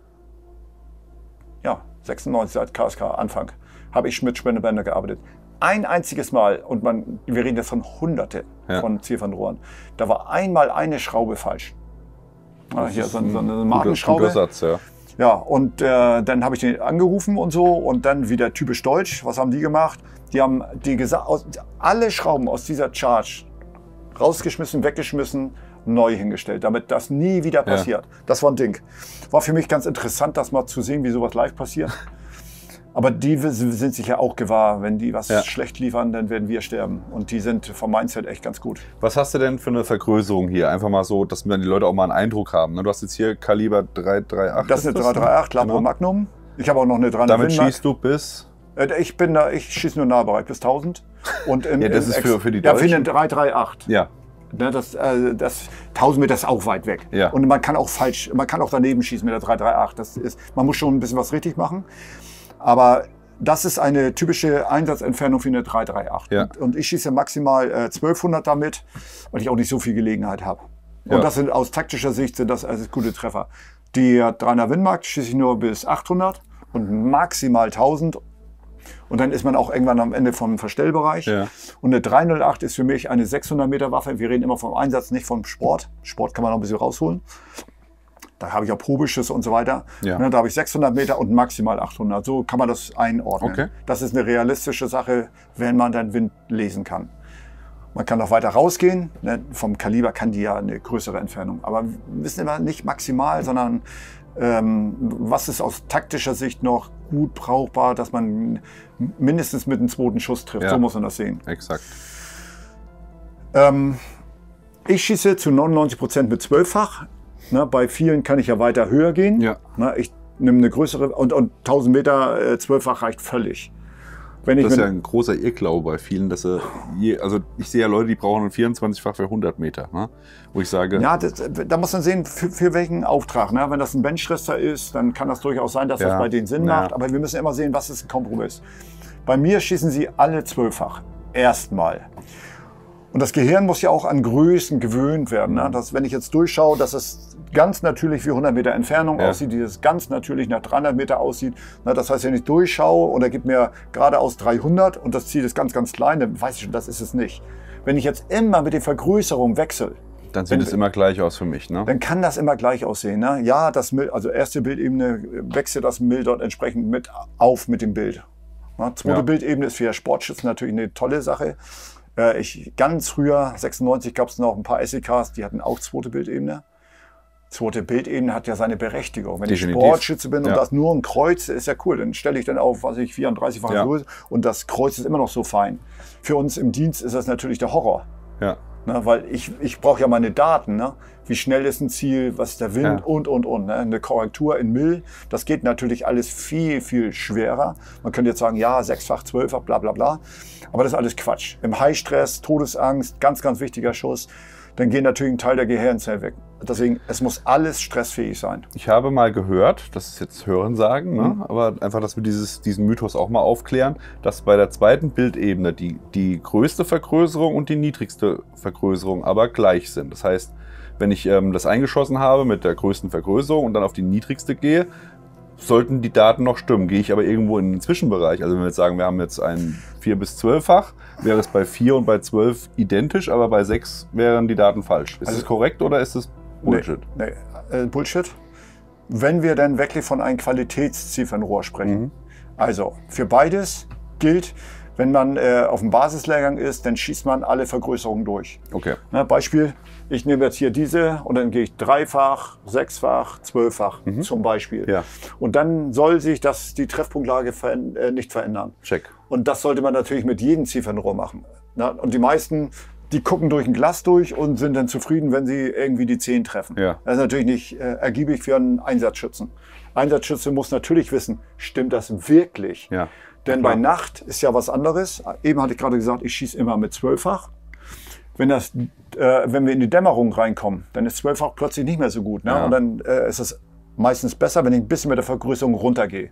seit KSK Anfang, habe ich mit Bänder gearbeitet. Ein einziges Mal, und wir reden jetzt von Hunderte von Ziefernrohren, da war einmal eine Schraube falsch. Hier so eine Markenschraube. Guter Satz, ja. Ja, und dann habe ich den angerufen und so und dann wieder typisch deutsch. Was haben die gemacht? Die haben alle Schrauben aus dieser Charge rausgeschmissen, weggeschmissen, neu hingestellt, damit das nie wieder passiert. Das war ein Ding. War für mich ganz interessant, das mal zu sehen, wie sowas live passiert. Aber die sind sich ja auch gewahr, wenn die was schlecht liefern, dann werden wir sterben. Und die sind vom Mindset echt ganz gut. Was hast du denn für eine Vergrößerung hier? Einfach mal so, dass die Leute auch mal einen Eindruck haben. Du hast jetzt hier Kaliber 338. Das ist eine 338 Labro Magnum. Ich habe auch noch eine 300 Damit schießt du bis? Ich schieße nur Nahbereich bis 1000. Und das ist für die Deutschen? Ja, für eine 338. Ja. Das 1000 Meter ist auch weit weg. Ja. Und man kann auch daneben schießen mit der 338. Man muss schon ein bisschen was richtig machen. Aber das ist eine typische Einsatzentfernung für eine 338. Ja. Und ich schieße maximal 1200 damit, weil ich auch nicht so viel Gelegenheit habe. Und das sind aus taktischer Sicht sind das also gute Treffer. Die 300 Windmark schieße ich nur bis 800 und maximal 1000. Und dann ist man auch irgendwann am Ende vom Verstellbereich. Ja. Und eine 308 ist für mich eine 600 Meter Waffe. Wir reden immer vom Einsatz, nicht vom Sport. Sport kann man noch ein bisschen rausholen. Da habe ich auch Probeschüsse und so weiter. Ja. Da habe ich 600 Meter und maximal 800. So kann man das einordnen. Okay. Das ist eine realistische Sache, wenn man den Wind lesen kann. Man kann noch weiter rausgehen. Vom Kaliber kann die ja eine größere Entfernung. Aber wir wissen immer nicht maximal, sondern was ist aus taktischer Sicht noch gut brauchbar, dass man mindestens mit einem zweiten Schuss trifft. Ja. So muss man das sehen. Exakt. Ich schieße zu 99% mit 12-fach. Bei vielen kann ich ja weiter höher gehen. Ja. Ich nehme eine größere und 1000 Meter 12-fach reicht völlig. Das ist ja ein großer Irrglaube bei vielen, dass also ich sehe ja Leute, die brauchen ein 24-fach für 100 Meter, ne? Wo ich sage... Ja, da muss man sehen, für welchen Auftrag. Ne? Wenn das ein Benchrister ist, dann kann das durchaus sein, dass das bei denen Sinn macht. Aber wir müssen immer sehen, was ist ein Kompromiss. Bei mir schießen sie alle 12-fach. Erstmal. Und das Gehirn muss ja auch an Größen gewöhnt werden. Ne? Wenn ich jetzt durchschaue, dass es ganz natürlich wie 100 Meter Entfernung aussieht, die es ganz natürlich nach 300 Meter aussieht. Na, das heißt, wenn ich durchschaue und er gibt mir geradeaus 300 und das Ziel ist ganz, ganz klein, dann weiß ich schon, das ist es nicht. Wenn ich jetzt immer mit der Vergrößerung wechsle, dann sieht es immer gleich aus für mich, ne? Dann kann das immer gleich aussehen. Ne? Ja, also erste Bildebene wechselt das Bild dort entsprechend mit dem Bild. Na, zweite Bildebene ist für Sportschützen natürlich eine tolle Sache. Ganz früher, 96, gab es noch ein paar SEKs, die hatten auch zweite Bildebene. Zweite Bildebene hat ja seine Berechtigung. Wenn ich Sportschütze bin und das nur ein Kreuz, ist ja cool. Dann stelle ich dann auf, 34-fache Größe und das Kreuz ist immer noch so fein. Für uns im Dienst ist das natürlich der Horror. Ja. Ne, weil ich brauche ja meine Daten. Ne? Wie schnell ist ein Ziel, was ist der Wind und. Ne? Eine Korrektur in Mill, das geht natürlich alles viel, viel schwerer. Man könnte jetzt sagen, ja, 6-fach, 12-fach, bla bla bla. Aber das ist alles Quatsch. Im Highstress, Todesangst, ganz, ganz wichtiger Schuss. Dann geht natürlich ein Teil der Gehirnzellen weg. Deswegen, es muss alles stressfähig sein. Ich habe mal gehört, das ist jetzt Hörensagen, ne? Aber einfach, dass wir diesen Mythos auch mal aufklären, dass bei der zweiten Bildebene die größte Vergrößerung und die niedrigste Vergrößerung aber gleich sind. Das heißt, wenn ich das eingeschossen habe mit der größten Vergrößerung und dann auf die niedrigste gehe, sollten die Daten noch stimmen. Gehe ich aber irgendwo in den Zwischenbereich, also wenn wir jetzt sagen, wir haben jetzt ein 4- bis 12-fach, wäre es bei 4 und bei 12 identisch, aber bei 6 wären die Daten falsch. Ist das korrekt oder ist das Bullshit? Nee, Bullshit. Wenn wir dann wirklich von einem Qualitätszielfernrohr sprechen. Also für beides gilt, wenn man auf dem Basislehrgang ist, dann schießt man alle Vergrößerungen durch. Okay. Beispiel, ich nehme jetzt hier diese und dann gehe ich 3-fach, 6-fach, 12-fach zum Beispiel. Ja. Und dann soll sich die Treffpunktlage nicht verändern. Check. Und das sollte man natürlich mit jedem Zielfernrohr machen. Und die meisten, die gucken durch ein Glas durch und sind dann zufrieden, wenn sie irgendwie die 10 treffen. Ja. Das ist natürlich nicht ergiebig für einen Einsatzschützen. Einsatzschütze muss natürlich wissen, stimmt das wirklich? Ja. Denn bei Nacht ist ja was anderes. Eben hatte ich gerade gesagt, ich schieße immer mit 12-fach. Wenn wir in die Dämmerung reinkommen, dann ist 12-fach plötzlich nicht mehr so gut. Ne? Ja. Und dann ist es meistens besser, wenn ich ein bisschen mit der Vergrößerung runtergehe.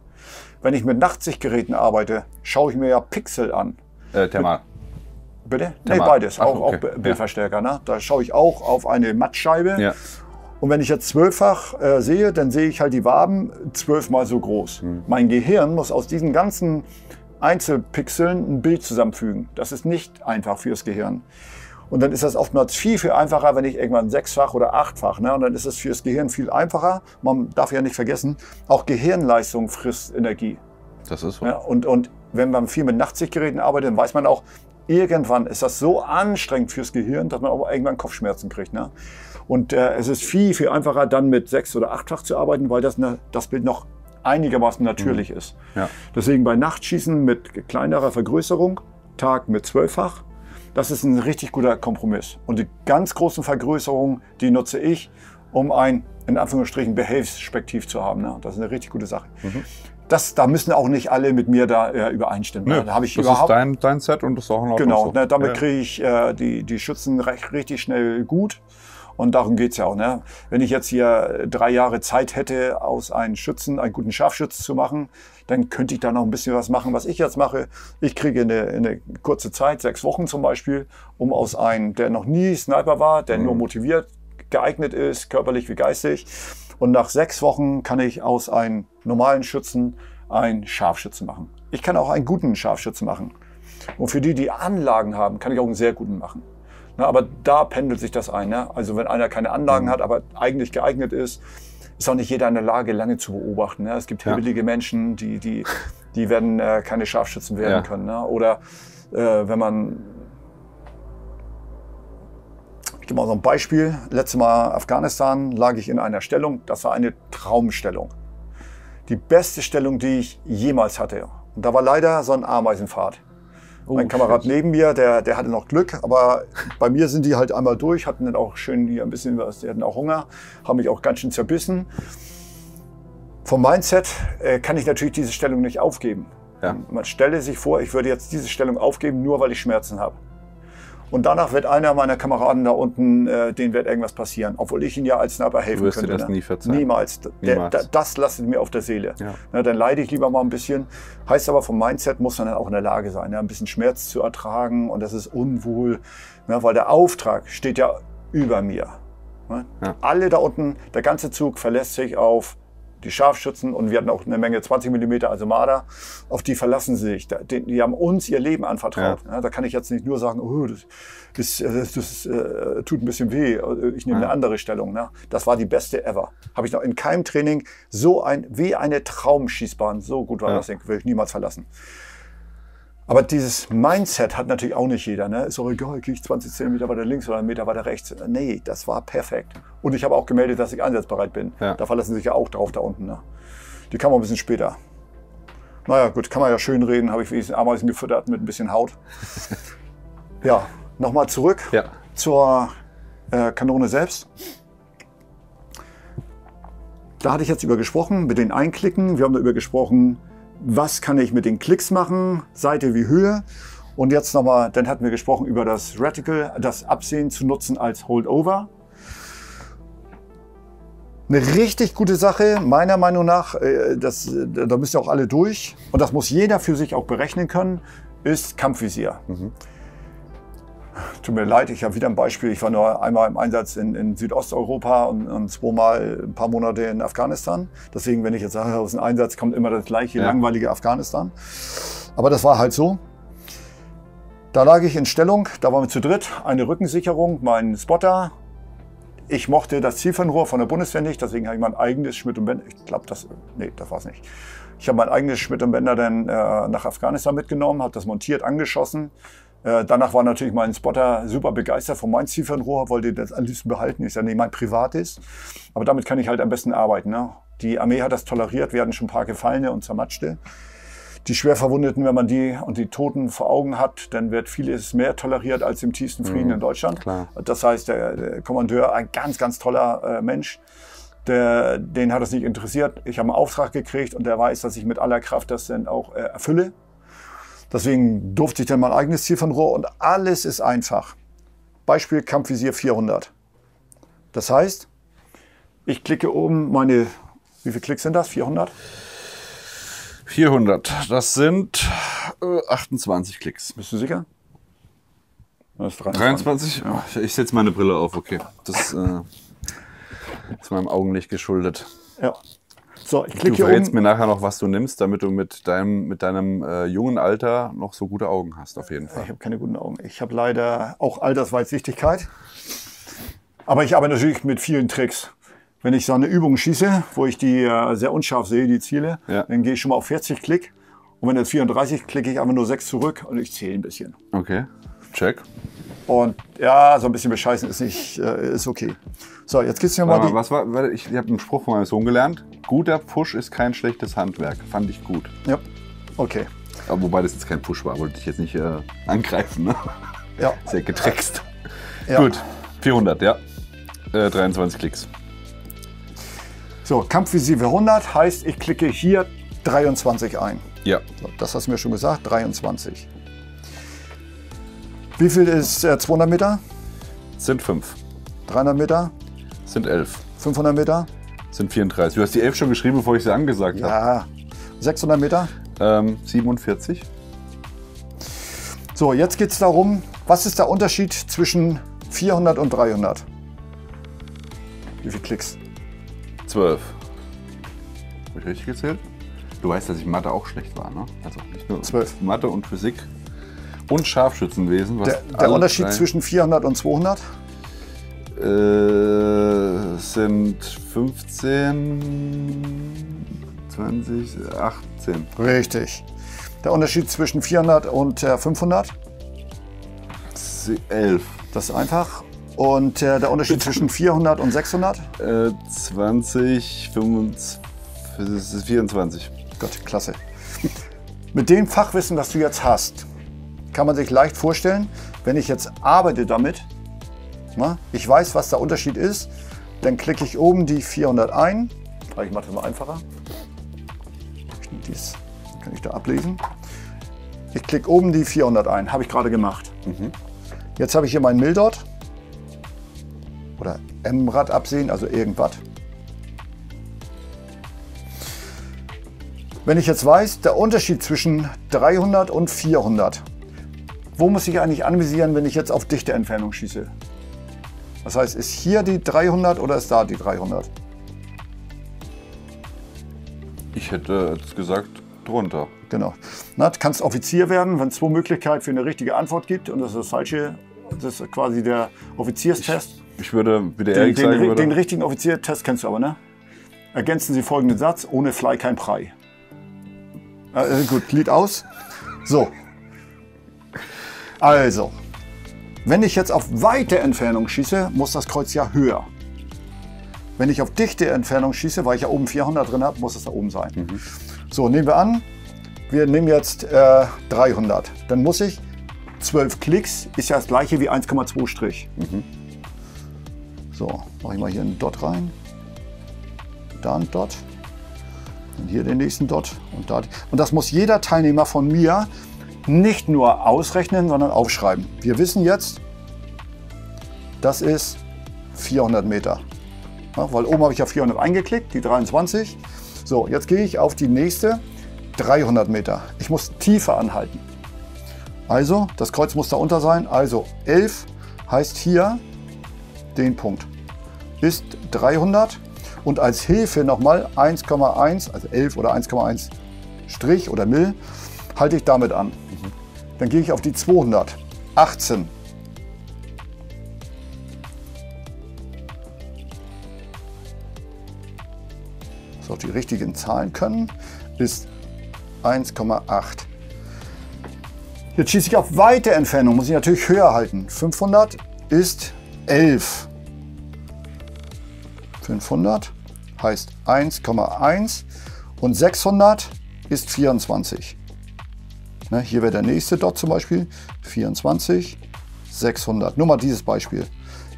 Wenn ich mit Nachtsichtgeräten arbeite, schaue ich mir ja Pixel an. Thermal. Bitte? Thermal. Nee, beides. Ach, Auch okay. Bildverstärker. Ne? Da schaue ich auch auf eine Mattscheibe. Ja. Und wenn ich jetzt 12-fach sehe, dann sehe ich halt die Waben 12-mal so groß. Mein Gehirn muss aus diesen ganzen Einzelpixeln ein Bild zusammenfügen. Das ist nicht einfach fürs Gehirn. Und dann ist das oftmals viel einfacher, wenn ich irgendwann 6-fach oder 8-fach. Ne? Und dann ist es fürs Gehirn viel einfacher. Man darf ja nicht vergessen, auch Gehirnleistung frisst Energie. Das ist so. Ja, und wenn man viel mit Nachtsichtgeräten arbeitet, dann weiß man auch, irgendwann ist das so anstrengend fürs Gehirn, dass man auch irgendwann Kopfschmerzen kriegt. Ne? Und es ist viel einfacher, dann mit 6- oder 8-fach zu arbeiten, weil das Bild noch einigermaßen natürlich ist. Ja. Deswegen bei Nachtschießen mit kleinerer Vergrößerung, Tag mit 12-fach, das ist ein richtig guter Kompromiss. Und die ganz großen Vergrößerungen, die nutze ich, um ein, in Anführungsstrichen, Behelfsspektiv zu haben. Ne? Das ist eine richtig gute Sache. Da müssen auch nicht alle mit mir da übereinstimmen. Nö, Da habe ich das überhaupt ist dein Set und das ist auch in Ordnung Genau, so. ne, damit Ja. kriege ich die Schützen richtig schnell gut. Und darum geht es ja auch. Ne? Wenn ich jetzt hier 3 Jahre Zeit hätte, aus einem Schützen einen guten Scharfschützen zu machen, dann könnte ich da noch ein bisschen was machen, was ich jetzt mache. Ich kriege in eine kurze Zeit, 6 Wochen zum Beispiel, um aus einem, der noch nie Sniper war, der nur motiviert, geeignet ist, körperlich wie geistig. Und nach 6 Wochen kann ich aus einem normalen Schützen einen Scharfschützen machen. Ich kann auch einen guten Scharfschützen machen. Und für die Anlagen haben, kann ich auch einen sehr guten machen. Na, aber da pendelt sich das ein. Ne? Also wenn einer keine Anlagen hat, aber eigentlich geeignet ist auch nicht jeder in der Lage, lange zu beobachten. Ne? Es gibt hibbelige Menschen, die werden keine Scharfschützen werden können. Ne? Oder wenn man... Ich gebe mal so ein Beispiel. Letztes Mal Afghanistan lag ich in einer Stellung, das war eine Traumstellung. Die beste Stellung, die ich jemals hatte. Und da war leider so ein Ameisenpfad. Mein Kamerad neben mir, der hatte noch Glück, aber bei mir sind die halt einmal durch, hatten dann auch schön hier ein bisschen was, die hatten auch Hunger, haben mich auch ganz schön zerbissen. Vom Mindset kann ich natürlich diese Stellung nicht aufgeben. Ja. Man stelle sich vor, ich würde jetzt diese Stellung aufgeben, nur weil ich Schmerzen habe. Und danach wird einer meiner Kameraden da unten, denen wird irgendwas passieren, obwohl ich ihnen ja als Sniper helfen wirst könnte. dir das nie verzeihen. Niemals. Das lastet mir auf der Seele. Ja. Na, dann leide ich lieber mal ein bisschen. Heißt aber, vom Mindset muss man dann auch in der Lage sein, ein bisschen Schmerz zu ertragen. Und das ist unwohl, weil der Auftrag steht ja über mir. Ja. Alle da unten, der ganze Zug verlässt sich auf die Scharfschützen und wir hatten auch eine Menge 20 mm, also Marder, auf die verlassen sie sich. Die haben uns ihr Leben anvertraut. Ja. Ja, da kann ich jetzt nicht nur sagen, oh, das tut ein bisschen weh, ich nehme eine andere Stellung. Ne? Das war die beste ever. Habe ich noch in keinem Training wie eine Traumschießbahn, so gut war das Ding, will ich niemals verlassen. Aber dieses Mindset hat natürlich auch nicht jeder. Ne? Ist auch egal, gehe ich 20 cm weiter links oder 1 Meter weiter rechts. Nee, das war perfekt. Und ich habe auch gemeldet, dass ich einsatzbereit bin. Ja. Da verlassen sich ja auch drauf da unten. Ne? Die kam auch ein bisschen später. Naja, gut, kann man ja schön reden. Habe ich wenigstens Ameisen gefüttert mit ein bisschen Haut. Ja, nochmal zurück zur Kanone selbst. Da hatte ich jetzt über gesprochen, mit den Einklicken. Wir haben darüber gesprochen, was kann ich mit den Klicks machen, Seite wie Höhe. Und jetzt nochmal, dann hatten wir gesprochen über das Reticle, das Absehen zu nutzen als Holdover. Eine richtig gute Sache, meiner Meinung nach, da müssen ja auch alle durch. Und das muss jeder für sich auch berechnen können, ist Kampfvisier. tut mir leid, ich habe wieder ein Beispiel. Ich war nur einmal im Einsatz in Südosteuropa und zweimal ein paar Monate in Afghanistan. Deswegen, wenn ich jetzt sage, aus dem Einsatz kommt immer das gleiche langweilige Afghanistan. Aber das war halt so. Da lag ich in Stellung, da waren wir zu dritt, eine Rückensicherung, mein Spotter. Ich mochte das Zielfernrohr von der Bundeswehr nicht, deswegen habe ich mein eigenes Schmidt und Bender, ich glaube, das war es nicht. Ich habe mein eigenes Schmidt und Bender dann nach Afghanistan mitgenommen, habe das montiert, angeschossen. Danach war natürlich mein Spotter super begeistert von meinem Zielfernrohr, wollte das am liebsten behalten, ist ja nicht mein privates. Aber damit kann ich halt am besten arbeiten. Ne? Die Armee hat das toleriert, wir hatten schon ein paar Gefallene und zermatschte. Die Schwerverwundeten, wenn man die und die Toten vor Augen hat, dann wird vieles mehr toleriert als im tiefsten Frieden in Deutschland. Klar. Das heißt, der Kommandeur, ein ganz, ganz toller Mensch, den hat es nicht interessiert. Ich habe einen Auftrag gekriegt und der weiß, dass ich mit aller Kraft das dann auch erfülle. Deswegen durfte ich dann mein eigenes Zielfernrohr und alles ist einfach. Beispiel Kampfvisier 400. Das heißt, ich klicke oben meine, wie viele Klicks sind das? 400? 400, das sind 28 Klicks. Bist du sicher? Das ist 23? Oh, ich setze meine Brille auf, okay. Das ist meinem Augenlicht geschuldet. Ja. So, ich Du klicke hier verrätst oben. mir nachher noch, was du nimmst, damit du mit deinem jungen Alter noch so gute Augen hast, auf jeden Fall. Ich habe keine guten Augen. Ich habe leider auch Altersweitsichtigkeit. Aber ich arbeite natürlich mit vielen Tricks. Wenn ich so eine Übung schieße, wo ich die sehr unscharf sehe, die Ziele, dann gehe ich schon mal auf 40 Klick. Und wenn jetzt 34, klicke ich einfach nur 6 zurück und ich zähle ein bisschen. Okay, check. Und ja, so ein bisschen bescheißen ist nicht, ist okay. So, jetzt gibt's mir mal die... Ich habe einen Spruch von meinem Sohn gelernt. Guter Push ist kein schlechtes Handwerk. Fand ich gut. Ja, okay. Aber wobei das jetzt kein Push war, wollte ich jetzt nicht angreifen. Ne? Ja. Sehr getrickst. Ja. Gut, 400, ja. 23 Klicks. So, Kampfvisier 400 heißt, ich klicke hier 23 ein. Ja. So, das hast du mir schon gesagt, 23. Wie viel ist 200 Meter? Sind 5. 300 Meter? Sind 11. 500 Meter? Sind 34. Du hast die 11 schon geschrieben, bevor ich sie angesagt habe. Ja. 600 Meter? 47. So, jetzt geht es darum, was ist der Unterschied zwischen 400 und 300? Wie viele Klicks? 12. Habe ich richtig gezählt? Du weißt, dass ich Mathe auch schlecht war, ne? Also nicht nur 12. Mathe und Physik und Scharfschützenwesen. Was Der Unterschied zwischen 400 und 200? Sind 15, 20, 18. Richtig. Der Unterschied zwischen 400 und 500? 11. Das ist einfach. Und der Unterschied zwischen 400 und 600? 20, 25, 24. Gott, klasse. Mit dem Fachwissen, das du jetzt hast, kann man sich leicht vorstellen, wenn ich jetzt arbeite damit, na, ich weiß, was der Unterschied ist, dann klicke ich oben die 400 ein. Ich mache das mal einfacher. Dies kann ich da ablesen. Ich klicke oben die 400 ein, habe ich gerade gemacht. Jetzt habe ich hier mein Mildot oder M-Rad absehen, also irgendwas. Wenn ich jetzt weiß, der Unterschied zwischen 300 und 400, wo muss ich eigentlich anvisieren, wenn ich jetzt auf dichte Entfernung schieße? Das heißt, ist hier die 300 oder ist da die 300? Ich hätte jetzt gesagt, drunter. Genau. Na, du kannst Offizier werden, wenn es 2 Möglichkeiten für eine richtige Antwort gibt. Und das ist das Falsche. Das ist quasi der Offizierstest. Ich würde, wie der Erik sagen würde... Den richtigen Offiziertest kennst du aber, ne? Ergänzen Sie folgenden Satz: Ohne Fly kein Brei. Gut, Glied aus. So. Also, wenn ich jetzt auf weite Entfernung schieße, muss das Kreuz ja höher. Wenn ich auf dichte Entfernung schieße, weil ich ja oben 400 drin habe, muss es da oben sein. So, nehmen wir an, wir nehmen jetzt 300. Dann muss ich 12 Klicks, ist ja das gleiche wie 1,2 Strich. So, mache ich mal hier einen Dot rein. Da einen Dot. Und hier den nächsten Dot. Und da. Und das muss jeder Teilnehmer von mir nicht nur ausrechnen, sondern aufschreiben. Wir wissen jetzt, das ist 400 Meter. Ja, weil oben habe ich ja 400 eingeklickt, die 23. So, jetzt gehe ich auf die nächste 300 Meter. Ich muss tiefer anhalten. Also, das Kreuz muss da unter sein. Also 11 heißt hier den Punkt. Ist 300 und als Hilfe nochmal 1,1, also 11 oder 1,1 Strich oder Mill, halte ich damit an. Dann gehe ich auf die 200, 18. So, die richtigen Zahlen können, ist 1,8. Jetzt schieße ich auf weite Entfernung, muss ich natürlich höher halten. 500 ist 11. 500 heißt 1,1 und 600 ist 24. Ne, hier wäre der nächste Dot zum Beispiel, 24, 600. Nur mal dieses Beispiel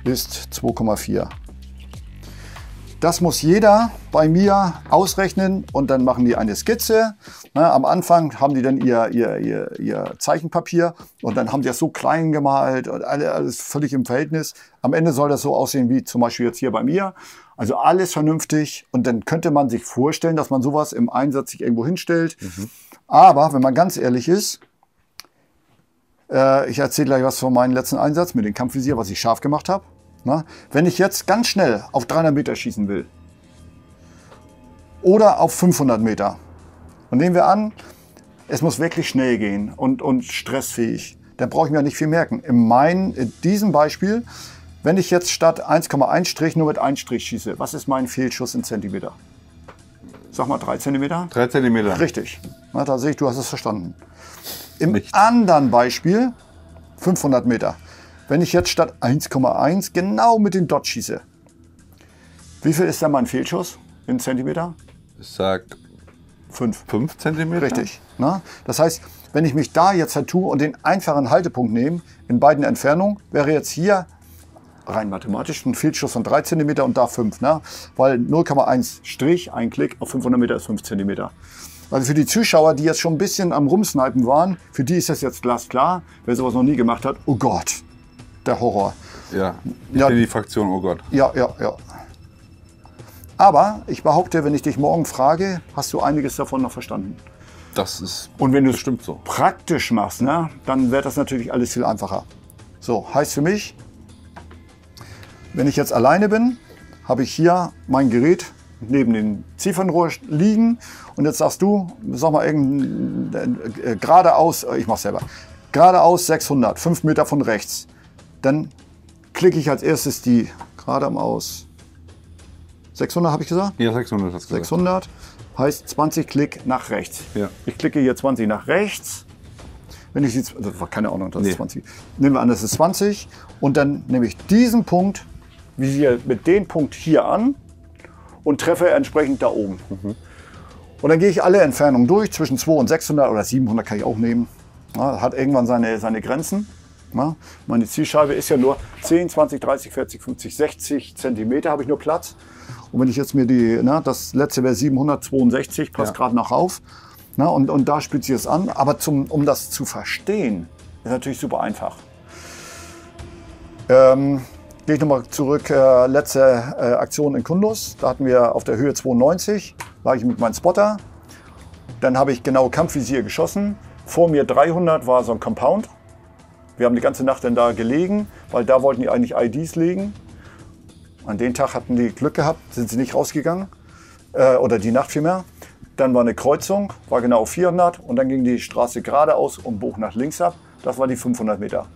ist 2,4. Das muss jeder bei mir ausrechnen und dann machen die eine Skizze. Ne, am Anfang haben die dann ihr Zeichenpapier und dann haben die das so klein gemalt und alles völlig im Verhältnis. Am Ende soll das so aussehen wie zum Beispiel jetzt hier bei mir. Also alles vernünftig und dann könnte man sich vorstellen, dass man sowas im Einsatz sich irgendwo hinstellt. Aber wenn man ganz ehrlich ist, ich erzähle gleich was von meinem letzten Einsatz mit dem Kampfvisier, was ich scharf gemacht habe. Na, wenn ich jetzt ganz schnell auf 300 Meter schießen will oder auf 500 Meter, und nehmen wir an, es muss wirklich schnell gehen und stressfähig, dann brauche ich mir nicht viel merken. In diesem Beispiel, wenn ich jetzt statt 1,1 Strich nur mit 1 Strich schieße, was ist mein Fehlschuss in Zentimeter? Sag mal 3 Zentimeter? 3 Zentimeter. Richtig. Na, da sehe ich, du hast es verstanden. Im anderen Beispiel 500 Meter. Wenn ich jetzt statt 1,1 genau mit dem Dot schieße, wie viel ist dann mein Fehlschuss in Zentimeter? Ich sag 5. 5 Zentimeter. Richtig. Na? Das heißt, wenn ich mich da jetzt halt tue und den einfachen Haltepunkt nehme, in beiden Entfernungen, wäre jetzt hier rein mathematisch ein Fehlschuss von 3 cm und da 5. Ne? Weil 0,1 Strich, ein Klick auf 500 Meter ist 5 cm. Also für die Zuschauer, die jetzt schon ein bisschen am Rumsnipen waren, für die ist das jetzt glasklar. Wer sowas noch nie gemacht hat, oh Gott, der Horror. Ja, ich bin die Fraktion, oh Gott. Ja. Aber ich behaupte, wenn ich dich morgen frage, hast du einiges davon noch verstanden. Das ist Und wenn du es bestimmt so. praktisch machst, ne, dann wird das natürlich alles viel einfacher. So, heißt für mich, wenn ich jetzt alleine bin, habe ich hier mein Gerät neben dem Zielfernrohr liegen und jetzt sagst du, sag mal geradeaus, ich mach's selber, geradeaus 600, 5 Meter von rechts. Dann klicke ich als erstes die geradeaus 600, habe ich gesagt? Ja, 600 hast du gesagt. 600 heißt 20 Klick nach rechts. Ja. Ich klicke hier 20 nach rechts. Wenn ich jetzt, das war keine Ahnung, das Nee. ist 20. Nehmen wir an, das ist 20 und dann nehme ich diesen Punkt, visiere mit dem Punkt hier an und treffe entsprechend da oben. Und dann gehe ich alle Entfernungen durch, zwischen 200 und 600 oder 700 kann ich auch nehmen. Ja, hat irgendwann seine Grenzen. Ja, meine Zielscheibe ist ja nur 10, 20, 30, 40, 50, 60 Zentimeter habe ich nur Platz. Und wenn ich jetzt mir das letzte wäre 762, passt Ja. gerade noch auf. Na, und da spitze ich es an. Aber um das zu verstehen, ist natürlich super einfach. Gehe ich nochmal zurück, letzte Aktion in Kundus. Da hatten wir auf der Höhe 92, lag ich mit meinem Spotter. Dann habe ich genau Kampfvisier geschossen. Vor mir 300 war so ein Compound. Wir haben die ganze Nacht dann da gelegen, weil da wollten die eigentlich IDs legen. An den Tag hatten die Glück gehabt, sind sie nicht rausgegangen. Oder die Nacht vielmehr. Dann war eine Kreuzung, war genau auf 400 und dann ging die Straße geradeaus und bog nach links ab. Das war die 500 Meter.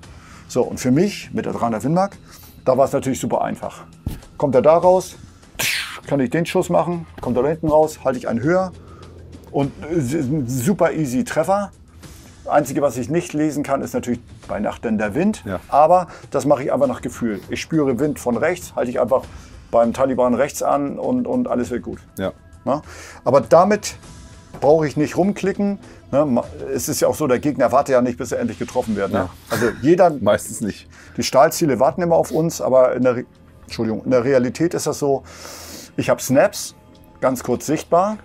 So, und für mich mit der 300 Win Mag, da war es natürlich super einfach. Kommt er da raus, kann ich den Schuss machen, kommt er da hinten raus, halte ich einen höher und super easy Treffer. Das Einzige, was ich nicht lesen kann, ist natürlich bei Nacht dann der Wind. Ja. Aber das mache ich einfach nach Gefühl. Ich spüre Wind von rechts, halte ich einfach beim Taliban rechts an und alles wird gut. Ja. Na? Aber damit brauche ich nicht rumklicken. Ne? Es ist ja auch so, der Gegner wartet ja nicht, bis er endlich getroffen wird. Ne? Ja. Also jeder, Meistens nicht. die Stahlziele warten immer auf uns, aber in der Realität ist das so, ich habe Snaps, ganz kurz sichtbar,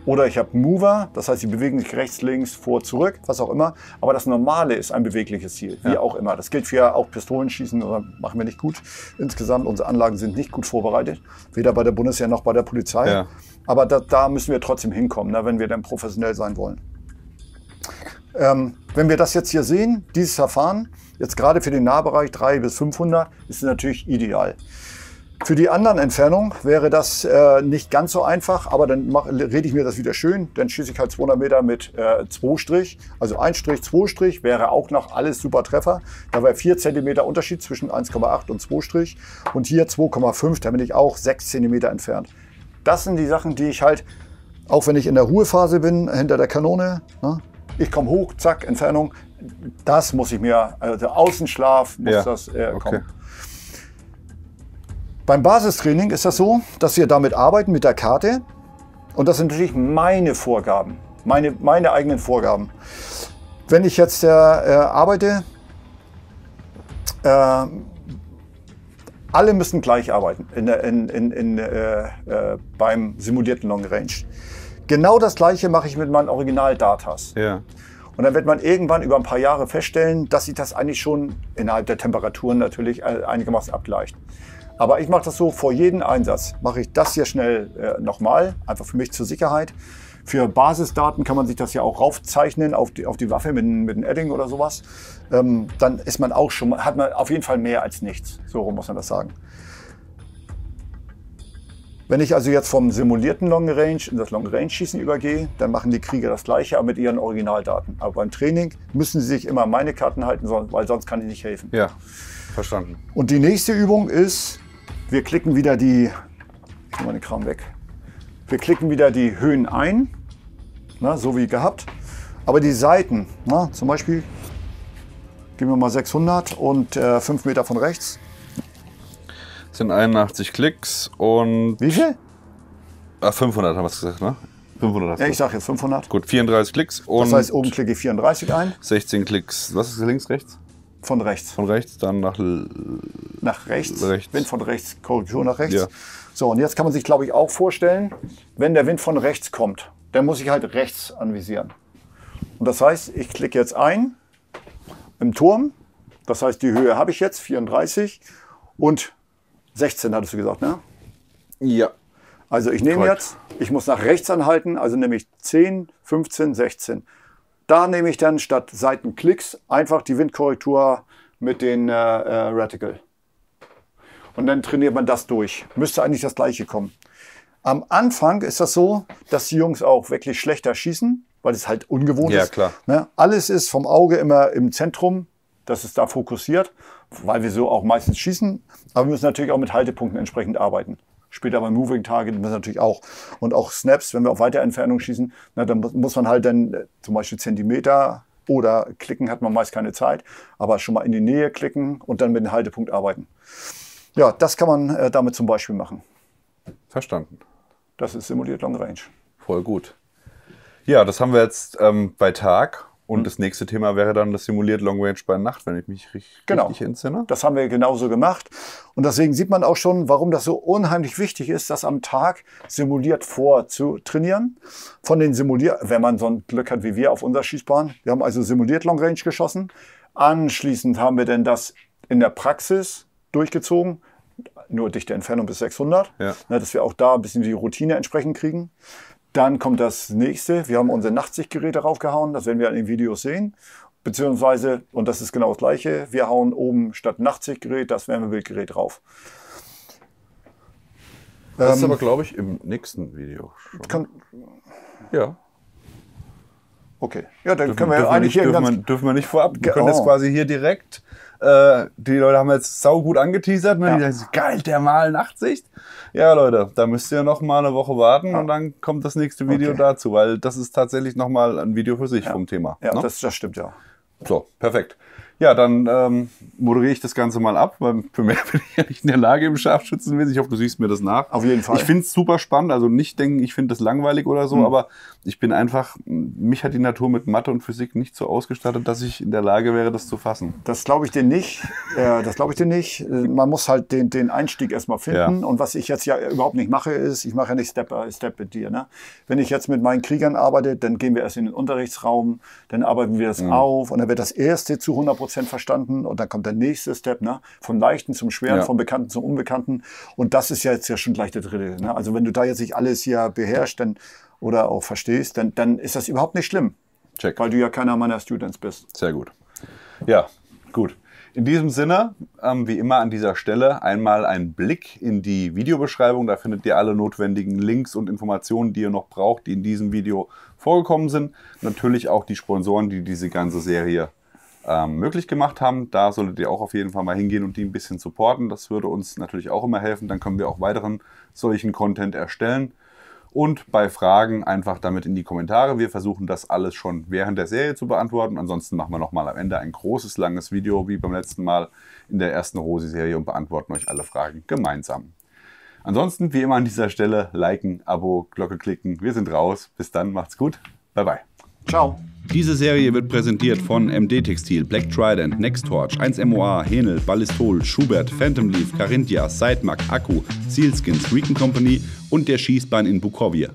oder ich habe Mover, das heißt, sie bewegen sich rechts, links, vor, zurück, was auch immer. Aber das Normale ist ein bewegliches Ziel, wie Ja. auch immer. Das gilt für auch Pistolenschießen, oder machen wir nicht gut. Insgesamt, unsere Anlagen sind nicht gut vorbereitet, weder bei der Bundeswehr noch bei der Polizei. Ja. Aber da müssen wir trotzdem hinkommen, ne, wenn wir dann professionell sein wollen. Wenn wir das jetzt hier sehen, dieses Verfahren, jetzt gerade für den Nahbereich 300 bis 500, ist es natürlich ideal. Für die anderen Entfernungen wäre das nicht ganz so einfach, aber dann rede ich mir das wieder schön. Dann schieße ich halt 200 Meter mit 2 Strich, also 1 Strich, 2 Strich, wäre auch noch alles super Treffer. Da wäre 4 cm Unterschied zwischen 1,8 und 2 Strich und hier 2,5, da bin ich auch 6 cm entfernt. Das sind die Sachen, die ich halt, auch wenn ich in der Ruhephase bin, hinter der Kanone, ne, ich komme hoch, zack, Entfernung, das muss ich mir, also der Außenschlaf muss das kommen. Beim Basistraining ist das so, dass wir damit arbeiten mit der Karte und das sind natürlich meine Vorgaben, meine eigenen Vorgaben. Wenn ich jetzt arbeite, alle müssen gleich arbeiten beim simulierten Long Range. Genau das Gleiche mache ich mit meinen Original-Datas. Ja. Und dann wird man irgendwann über ein paar Jahre feststellen, dass sich das eigentlich schon innerhalb der Temperaturen natürlich einigermaßen abgleicht. Aber ich mache das so, vor jedem Einsatz mache ich das hier schnell nochmal, einfach für mich zur Sicherheit. Für Basisdaten kann man sich das ja auch raufzeichnen auf die Waffe mit einem Edding oder sowas. Dann ist man auch schon, hat man auf jeden Fall mehr als nichts. So rum muss man das sagen. Wenn ich also jetzt vom simulierten Long Range in das Long Range Schießen übergehe, dann machen die Krieger das Gleiche, aber mit ihren Originaldaten. Aber beim Training müssen sie sich immer meine Karten halten, weil sonst kann ich nicht helfen. Ja, verstanden. Und die nächste Übung ist, wir klicken wieder ich nehme den Kram weg. Wir klicken wieder die Höhen ein, na, so wie gehabt. Aber die Seiten, na, zum Beispiel, gehen wir mal 600 und 5 Meter von rechts. Das sind 81 Klicks und... Wie viel? 500 haben wir es gesagt, ne? 500 hast du. Ja, ich sage jetzt 500. Gut, 34 Klicks und... Das heißt, oben klicke ich 34 ein. 16 Klicks. Was ist links, rechts? Von rechts. Von rechts, dann nach rechts. rechts. Wind von rechts, Korrektur nach rechts. Ja. So, und jetzt kann man sich, glaube ich, auch vorstellen, wenn der Wind von rechts kommt, dann muss ich halt rechts anvisieren. Und das heißt, ich klicke jetzt ein im Turm. Das heißt, die Höhe habe ich jetzt, 34 und 16 hattest du gesagt, ne? Ja. Also ich nehme jetzt, ich muss nach rechts anhalten, also nehme ich 10, 15, 16. Da nehme ich dann statt Seitenklicks einfach die Windkorrektur mit den Reticle. Und dann trainiert man das durch. Müsste eigentlich das Gleiche kommen. Am Anfang ist das so, dass die Jungs auch wirklich schlechter schießen, weil es halt ungewohnt ist. Ja, klar. Ne? Alles ist vom Auge immer im Zentrum, das ist da fokussiert, weil wir so auch meistens schießen. Aber wir müssen natürlich auch mit Haltepunkten entsprechend arbeiten. Später beim Moving Target müssen wir natürlich auch. Und auch Snaps, wenn wir auf weite Entfernung schießen, na, dann muss man halt dann zum Beispiel Zentimeter oder klicken, hat man meist keine Zeit. Aber schon mal in die Nähe klicken und dann mit dem Haltepunkt arbeiten. Ja, das kann man damit zum Beispiel machen. Verstanden. Das ist simuliert Long Range. Voll gut. Ja, das haben wir jetzt bei Tag. Und das nächste Thema wäre dann das simuliert Long Range bei Nacht, wenn ich mich richtig entsinne. Das haben wir genauso gemacht. Und deswegen sieht man auch schon, warum das so unheimlich wichtig ist, das am Tag simuliert vorzutrainieren. Von den wenn man so ein Glück hat wie wir auf unserer Schießbahn. Wir haben also simuliert Long Range geschossen. Anschließend haben wir dann das in der Praxis durchgezogen. Nur dichte Entfernung bis 600. Ja. Dass wir auch da ein bisschen die Routine entsprechend kriegen. Dann kommt das nächste. Wir haben unsere Nachtsichtgeräte raufgehauen. Das werden wir in den Videos sehen. Beziehungsweise, und das ist genau das Gleiche, wir hauen oben statt Nachtsichtgerät das Wärmebildgerät drauf. Das ist aber, glaube ich, im nächsten Video schon. Ja. Okay. Ja, dann können wir eigentlich hier dürfen wir nicht vorab. Wir können jetzt quasi hier direkt. Die Leute haben jetzt saugut angeteasert. Ne? Ja. Die sagen, geil, der mal Nachtsicht. Ja, Leute, da müsst ihr noch mal eine Woche warten und dann kommt das nächste Video dazu, weil das ist tatsächlich noch mal ein Video für sich vom Thema. Ja, ne? das stimmt, ja. So, perfekt. Ja, dann moderiere ich das Ganze mal ab, weil für mehr bin ich ja nicht in der Lage im Scharfschützenwesen. Ich hoffe, du siehst mir das nach. Auf jeden Fall. Ich finde es super spannend, also nicht denken, ich finde das langweilig oder so, aber ich bin einfach, mich hat die Natur mit Mathe und Physik nicht so ausgestattet, dass ich in der Lage wäre, das zu fassen. Das glaube ich dir nicht. Das glaube ich dir nicht. Man muss halt den Einstieg erstmal finden. Ja. Und was ich jetzt ja überhaupt nicht mache, ist, ich mache ja nicht Step by Step mit dir. Ne? Wenn ich jetzt mit meinen Kriegern arbeite, dann gehen wir erst in den Unterrichtsraum, dann arbeiten wir das auf und dann wird das erste zu 100% verstanden und dann kommt der nächste Step, ne? Vom Leichten zum Schweren, vom Bekannten zum Unbekannten. Und das ist ja jetzt ja schon gleich der dritte. Ne? Also wenn du da jetzt nicht alles hier beherrschst oder auch verstehst, dann ist das überhaupt nicht schlimm. Check. Weil du ja keiner meiner Students bist. Sehr gut. Ja, gut. In diesem Sinne, wie immer an dieser Stelle, einmal ein Blick in die Videobeschreibung. Da findet ihr alle notwendigen Links und Informationen, die ihr noch braucht, die in diesem Video vorgekommen sind. Natürlich auch die Sponsoren, die diese ganze Serie möglich gemacht haben. Da solltet ihr auch auf jeden Fall mal hingehen und die ein bisschen supporten. Das würde uns natürlich auch immer helfen. Dann können wir auch weiteren solchen Content erstellen. Und bei Fragen einfach damit in die Kommentare. Wir versuchen das alles schon während der Serie zu beantworten. Ansonsten machen wir nochmal am Ende ein großes, langes Video, wie beim letzten Mal in der ersten Rosi-Serie, und beantworten euch alle Fragen gemeinsam. Ansonsten, wie immer an dieser Stelle, liken, Abo, Glocke klicken. Wir sind raus. Bis dann, macht's gut. Bye, bye. Ciao. Diese Serie wird präsentiert von MD Textil, Black Trident, Nextorch, 1MOA, Henel, Ballistol, Schubert, Phantom Leaf, Carinthia, Sidemark, Akku, Sealskins, Recon Company und der Schießbahn in Bukovje.